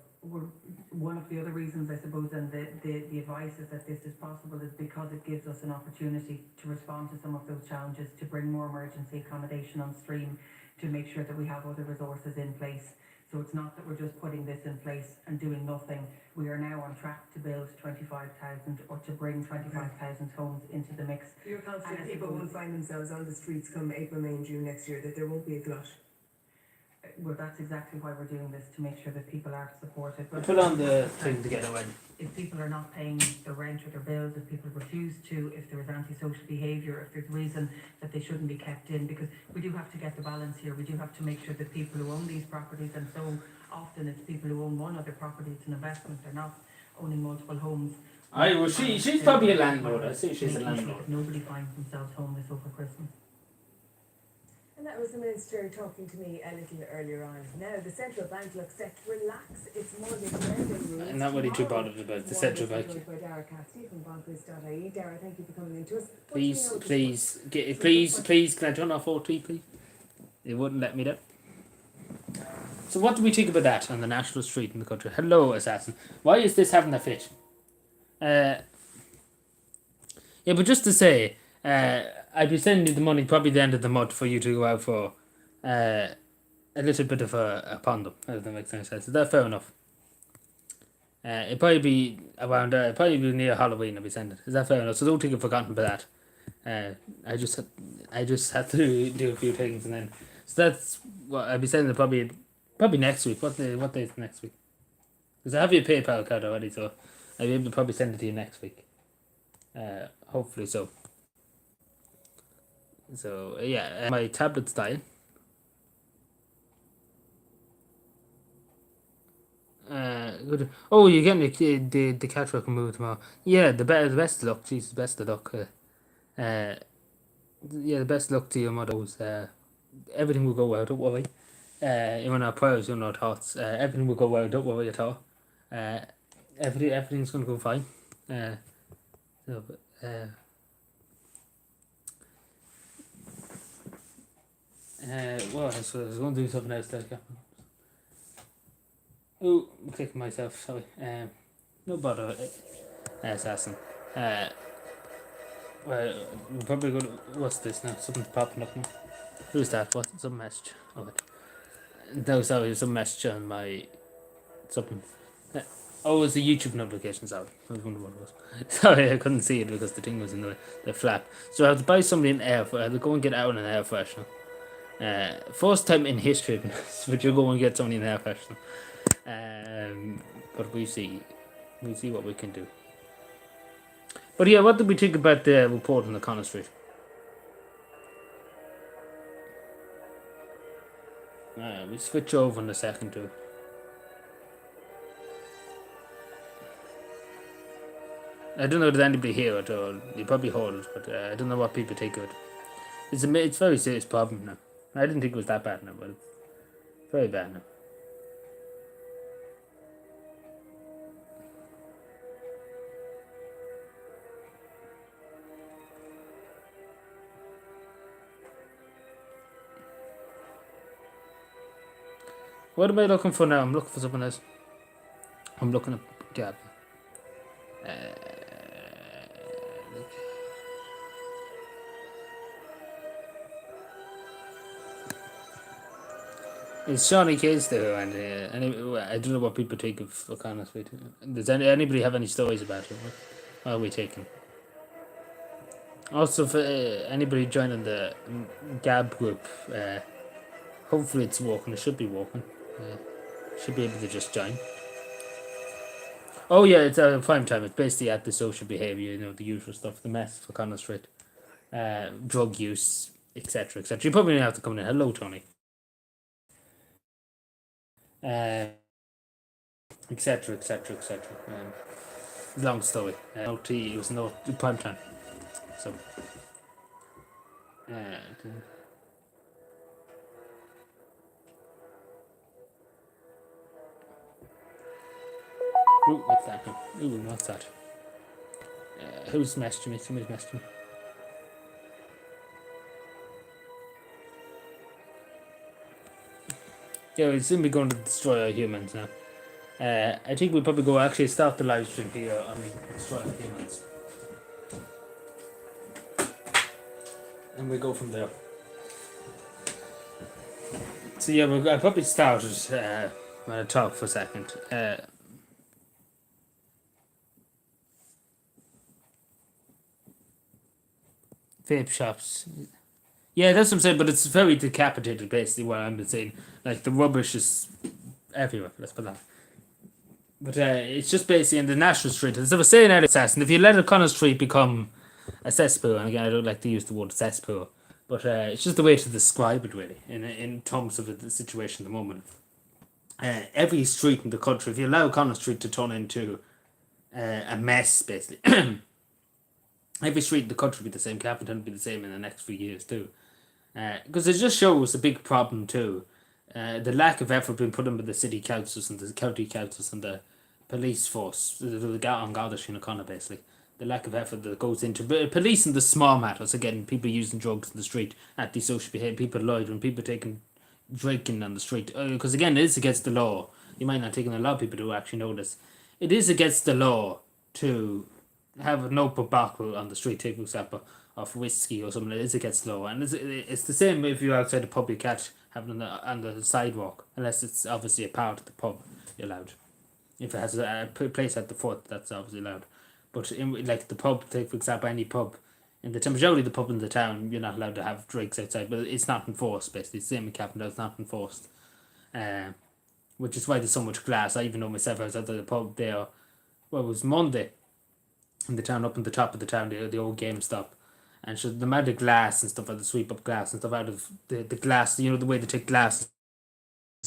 One of the other reasons, I suppose, and the advice is that this is possible is because it gives us an opportunity to respond to some of those challenges, to bring more emergency accommodation on stream, to make sure that we have other resources in place. So it's not that we're just putting this in place and doing nothing. We are now on track to build 25,000 or to bring 25,000 homes into the mix. You're confident people won't find themselves on the streets come April, May and June next year, that there won't be a glut? Well, that's exactly why we're doing this, to make sure that people are supported. I put on the thing to get away. If people are not paying their rent or their bills, if people refuse to, if there is antisocial behaviour, if there's reason that they shouldn't be kept in, because we do have to get the balance here. We do have to make sure that people who own these properties, and so often it's people who own one other property, it's an investment, they're not owning multiple homes. Well, she's probably a landlord. I see she's a Making sure landlord. that nobody finds themselves homeless over Christmas. And that was the Minister talking to me a little earlier on. Now, the central bank looks set to relax its mortgage lending rules. I'm not really too tomorrow. bothered about the More central on this bank. by Dara Cassidy from Bonquiz.ie. Dara, thank you for coming in to us. What do you know Please, can I turn off OT, please? It wouldn't let me do. So what do we think about that on the national street in the country? Hello, assassin. Why is this having a fit? Yeah, but just to say, I'd be sending you the money probably the end of the month for you to go out for a little bit of a pondum. If that makes any sense. Is that fair enough? It'd probably be around probably be near Halloween I'll be sending. Is that fair enough? So don't think I've forgotten about that. I just had to do a few things and then so that's what I'll be sending probably next week. What day is next week? Because I have your PayPal card already, so I'll be able to probably send it to you next week. Hopefully so. So yeah, my tablet's dying. Good. Oh, you're getting the catwalk movie tomorrow. Yeah, the best of luck. Jesus, best of luck. Yeah, the best of luck to your mottos. Everything will go well. Don't worry. In our prayers, in our thoughts. Everything will go well. Don't worry at all. Everything's gonna go fine. Well, I was going to do something else there. Oh, I'm clicking myself. Sorry. No bother, assassin. Well, we're probably going to. What's this now? Something's popping up now. Who's that? What's some message? Oh, wait. No, sorry, some message on my. Something. Oh, it's the YouTube notifications out. I was wondering what it was. Sorry, I couldn't see it because the thing was in the flap. So I have to buy somebody an air. I have to go and get out an air freshener. First time in history, but you go and get somebody an air freshener. But we see what we can do. But yeah, what did we think about the report on the Connell Street? We switch over in a second too. I don't know if there's anybody here at all. You probably heard it, but I don't know what people think of it. It's a very serious problem now. I didn't think it was that bad now, but it's very bad now. What am I looking for now? I'm looking for something else. I'm looking at Gab. It's Shawnee Case there, and I don't know what people think of O'Connell Street. Does anybody have any stories about it? What are we taking? Also, for anybody joining the Gab group, hopefully it's working. It should be working. Should be able to just join. Oh yeah, it's prime time. It's basically at the social behaviour, the usual stuff, the mess for Connell Street, drug use, etc., etc. You probably have to come in. Hello, Tony. Etc., etc., etc. Long story. It was no prime time. So. Ooh, what's that? Ooh, what's that? Who's messaging me? Somebody's messaging me. Yeah, we seem to be going to destroy our humans now. I think we'll probably go actually start the live stream here on destroy our humans. And we go from there. So yeah, I probably started when I talk for a second. Vape shops. Yeah, that's what I'm saying, but it's very decapitated, basically, what I'm saying. Like, the rubbish is everywhere, let's put that. But it's just basically in the National Street. As I was saying earlier, Assassin, if you let O'Connell Street become a cesspool, and again, I don't like to use the word cesspool, but it's just the way to describe it, really, in terms of the situation at the moment. Every street in the country, if you allow O'Connell Street to turn into a mess, basically, every street in the country will be the same. Capitol will be the same in the next few years too, because it just shows a big problem too. The lack of effort being put in by the city councils and the county councils and the police force, the Gardaí in O'Connell, basically. The lack of effort that goes into policing the small matters, again, people using drugs in the street, antisocial behaviour, people loitering, people drinking on the street. Because again, it is against the law. You might not take in a lot of people to actually know this. It is against the law to have an open bottle on the street, take for example, of whiskey or something. It is against the law, and it's the same if you're outside a pub. You catch having on the sidewalk, unless it's obviously a part of the pub. You're allowed. If it has a place at the foot, that's obviously allowed. But in like the pub, take for example any pub, in the majority of the pub in the town, you're not allowed to have drinks outside. But it's not enforced. Basically, the same in Captain, it's not enforced. Which is why there's so much glass. I even know myself, I was at the pub there. Well, it was Monday. In the town, up in the top of the town, the old GameStop, and so the amount of glass and stuff, like the sweep up glass and stuff out of the glass, the way they take glass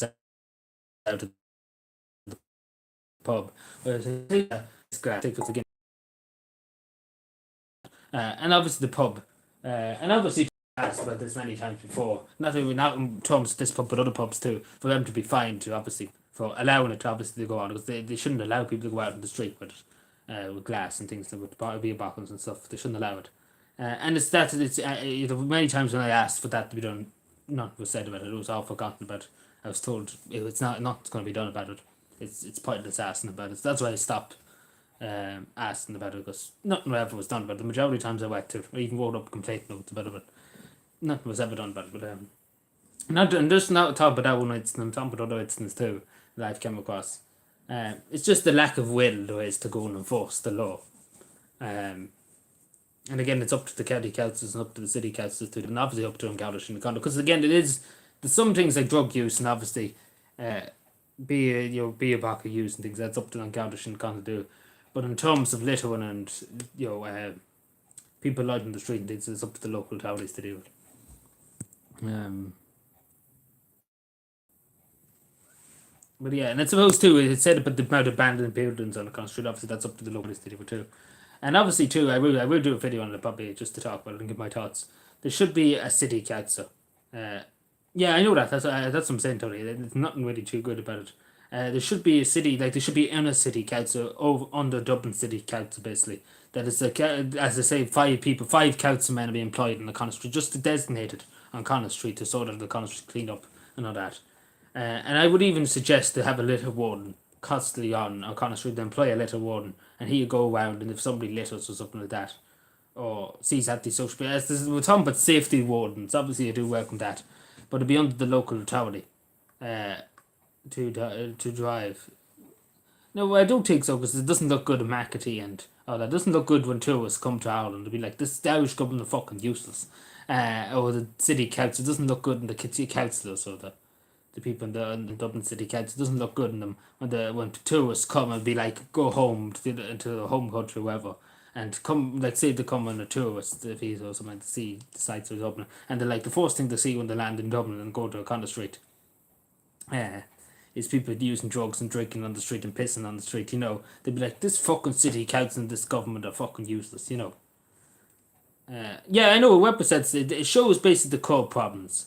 out of the pub, whereas it's glass take it again, and obviously the pub, and obviously asked about this many times before, not in terms of this pub but other pubs too, for them to be fined to obviously for allowing it to obviously go on, because they shouldn't allow people to go out in the street with glass and things, with beer bottles and stuff. They shouldn't allow it. And it's many times when I asked for that to be done, nothing was said about it. It was all forgotten about. I was told it's not going to be done about it. It's pointless asking about it. So that's why I stopped asking about it, because nothing ever was done about it. The majority of times I went to it, I even wrote up complaint notes about it, but nothing was ever done about it. But and just not talking about that one incident, I'm talking about other incidents too that I've come across. It's just the lack of will there is to go and enforce the law. And again, it's up to the county councils and up to the city councils to, and obviously up to Gardaí and Conduct, because again, there's some things like drug use and obviously be a back of use and things, that's up to Gardaí and Conduct to do. But in terms of littering and people out in the street and things, it's up to the local authorities to do it. But yeah, and I suppose too, it said about the amount of abandoned buildings on the Con Street. Obviously, that's up to the local authorities to do it too. And obviously too, I will do a video on it probably just to talk about it and give my thoughts. There should be a city council. Yeah, I know that. That's what I'm saying, Tony. There's nothing really too good about it. There should be a city, like there should be in a city council over under Dublin City Council, basically. That is, as I say, 5 councilmen will be employed in the Connaught Street, just designated on Connaught Street to sort of the Connaught Street clean up and all that. And I would even suggest to have a litter warden constantly on Connaught Street, to employ a litter warden, and he'll go around, and if somebody litters or something like that, or sees anti-social behaviour, we're talking about safety wardens, obviously I do welcome that, but it'll be under the local authority to drive. No, I don't think so, because it doesn't look good in Macatee and all that. It doesn't look good when tourists come to Ireland. They'll be like, this Irish government are fucking useless. Or the city council, it doesn't look good in the city councillors or the people in the Dublin City Council. It doesn't look good in them when tourists come and be like, go home to the home country or wherever, and come, like say they come on a tourist visa or something to see the sights of Dublin, and they're like, the first thing they see when they land in Dublin and go to Connaught Street is people using drugs and drinking on the street and pissing on the street, they'd be like, this fucking city council and this government are fucking useless, yeah, I know it represents, it shows basically the core problems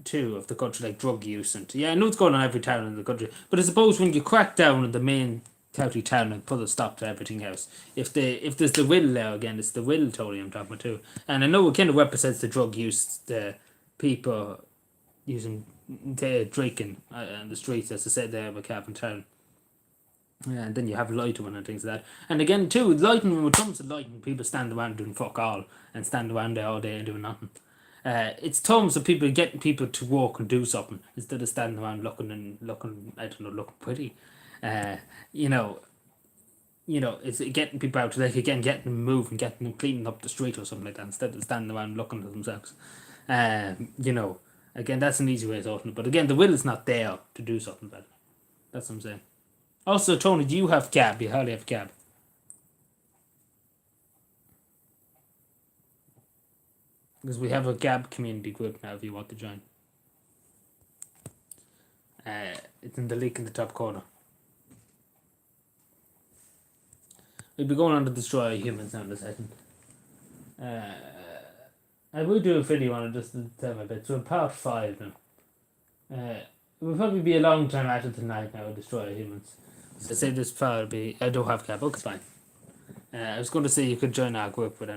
too of the country, like drug use, and yeah, I know it's going on in every town in the country, but I suppose when you crack down on the main county town and put a stop to everything else, if there's the will there, again, it's the will, Tony, I'm talking about too. And I know it kind of represents the drug use, the people using drinking on the streets, as I said there about Cavan Town. And then you have lighting and things like that. And again too, lighting, when it comes to lighting, people stand around doing fuck all and stand around there all day and doing nothing. It's terms of people getting people to walk and do something instead of standing around looking, I don't know, looking pretty. It's getting people out, like again, getting them moving, getting them cleaning up the street or something like that, instead of standing around looking at themselves. Again, that's an easy way of talking it, but again, the will is not there to do something about it. That's what I'm saying. Also, Tony, do you have cab? You hardly have cab. Because we have a Gab community group now if you want to join. It's in the link in the top corner. We'll be going on to destroy humans now in a second. I will do a video on it just to tell my bit. So in part 5 now. It will probably be a long time after tonight now, destroy humans. So I say this part will be, I don't have Gab, okay, it's fine. I was going to say you could join our group, but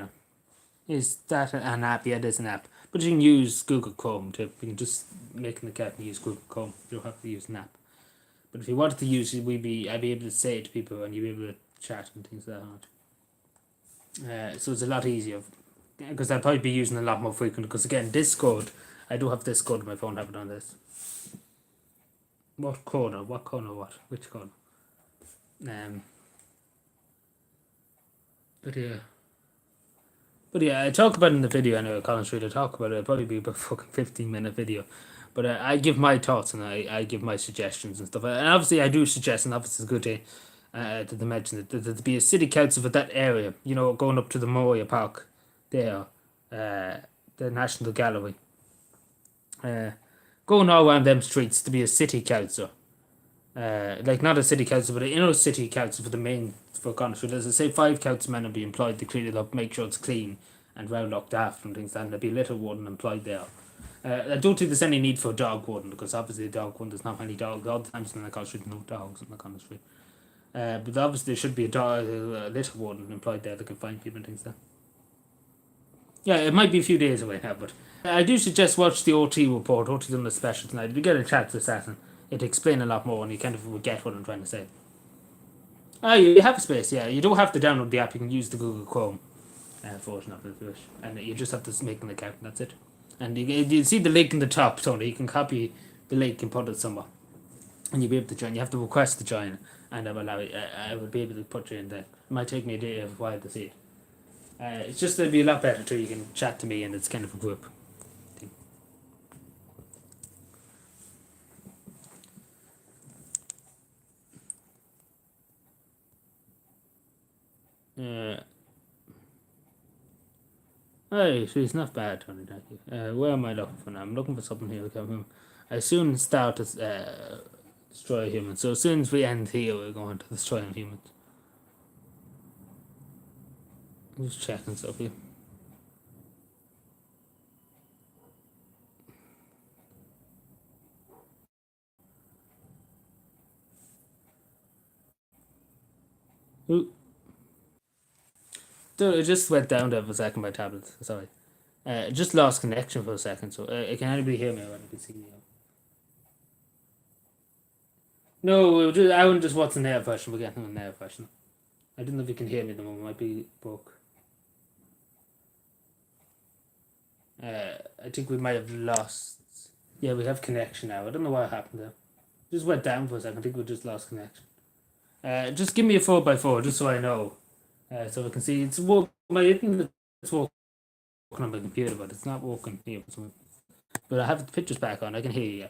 is that an app? Yeah, there's an app. But you can use Google Chrome too. You can just make an account and use Google Chrome. You don't have to use an app. But if you wanted to use it, I'd be able to say it to people and you'd be able to chat and things like that. So it's a lot easier. Because I'd probably be using it a lot more frequent. Because again, Discord, I do have Discord on my phone, I have it on this. What corner? What corner? What? Which corner? But yeah, I talk about it in the video anyway, Collins Street. I talk about it, it'll probably be about a fucking 15-minute video. But I give my thoughts and I give my suggestions and stuff. And obviously I do suggest, and obviously it's good to mention that there be a city council for that area, going up to the Moria Park there, the National Gallery. Going all around them streets to be a city council. Like not a city council, but an inner city council for Connaught Street. As I say, 5 councilmen will be employed to clean it up, make sure it's clean and well looked after and things. And there'll be a litter warden employed there. I don't think there's any need for a dog warden, because obviously a dog warden, there's not many dogs. All the times in the Connaught Street, no dogs in the Connaught Street. But obviously there should be a litter warden employed there that can find people and things there. Yeah, it might be a few days away now, but I do suggest watch the OT report. OT done the special tonight. If you get a chance to assassin, it'll explain a lot more and you kind of will get what I'm trying to say. Oh, you have a space, yeah. You don't have to download the app. You can use the Google Chrome version of it, and you just have to make an account, and that's it. And you see the link in the top, Tony. You can copy the link and put it somewhere, and you'll be able to join. You have to request to join, and I will be able to put you in there. It might take me a while to see it. It's just it'll be a lot better too. You can chat to me, and it's kind of a group thing. Hey, she's not bad, Tony. Thank you. Where am I looking for now? I'm looking for something here. I soon start to destroy humans. So as soon as we end here, we're going to destroy humans. I'm just checking stuff here. Ooh. Dude, it just went down there for a second, my tablet. Sorry. Just lost connection for a second, so can anybody hear me or anybody see me? No, I wouldn't just what's the nail question. We're getting a nail question. I don't know if you can hear me at the moment. It might be broke. I think we might have lost. Yeah, we have connection now. I don't know what happened there. Just went down for a second. I think we just lost connection. Just give me a 4x4 just so I know. So I can see it's my internet's working on my computer, but it's not working here. But I have the pictures back on. I can hear you.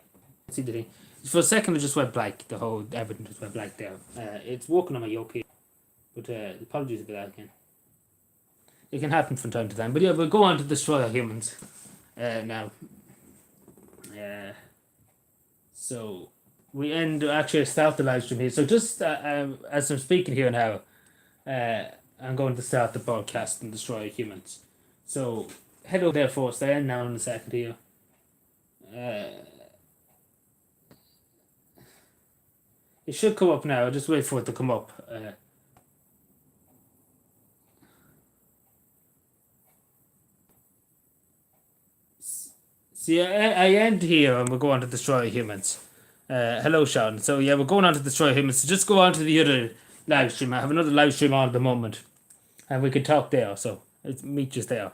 See the thing. For a second, it just went blank. Everything just went blank there. It's working on my yoke here. But apologies for that again. It can happen from time to time. But yeah, we'll go on to destroy our humans now. So we actually start the live stream here. So just as I'm speaking here now, I'm going to start the broadcast and destroy humans. So head over there first. I end now in a second here. It should come up now. I'll just wait for it to come up. See, I end here and we're going to destroy humans. Hello, Sean. So yeah, we're going on to destroy humans. So just go on to the other live stream. I have another live stream on at the moment, and we can talk there. So meet just there.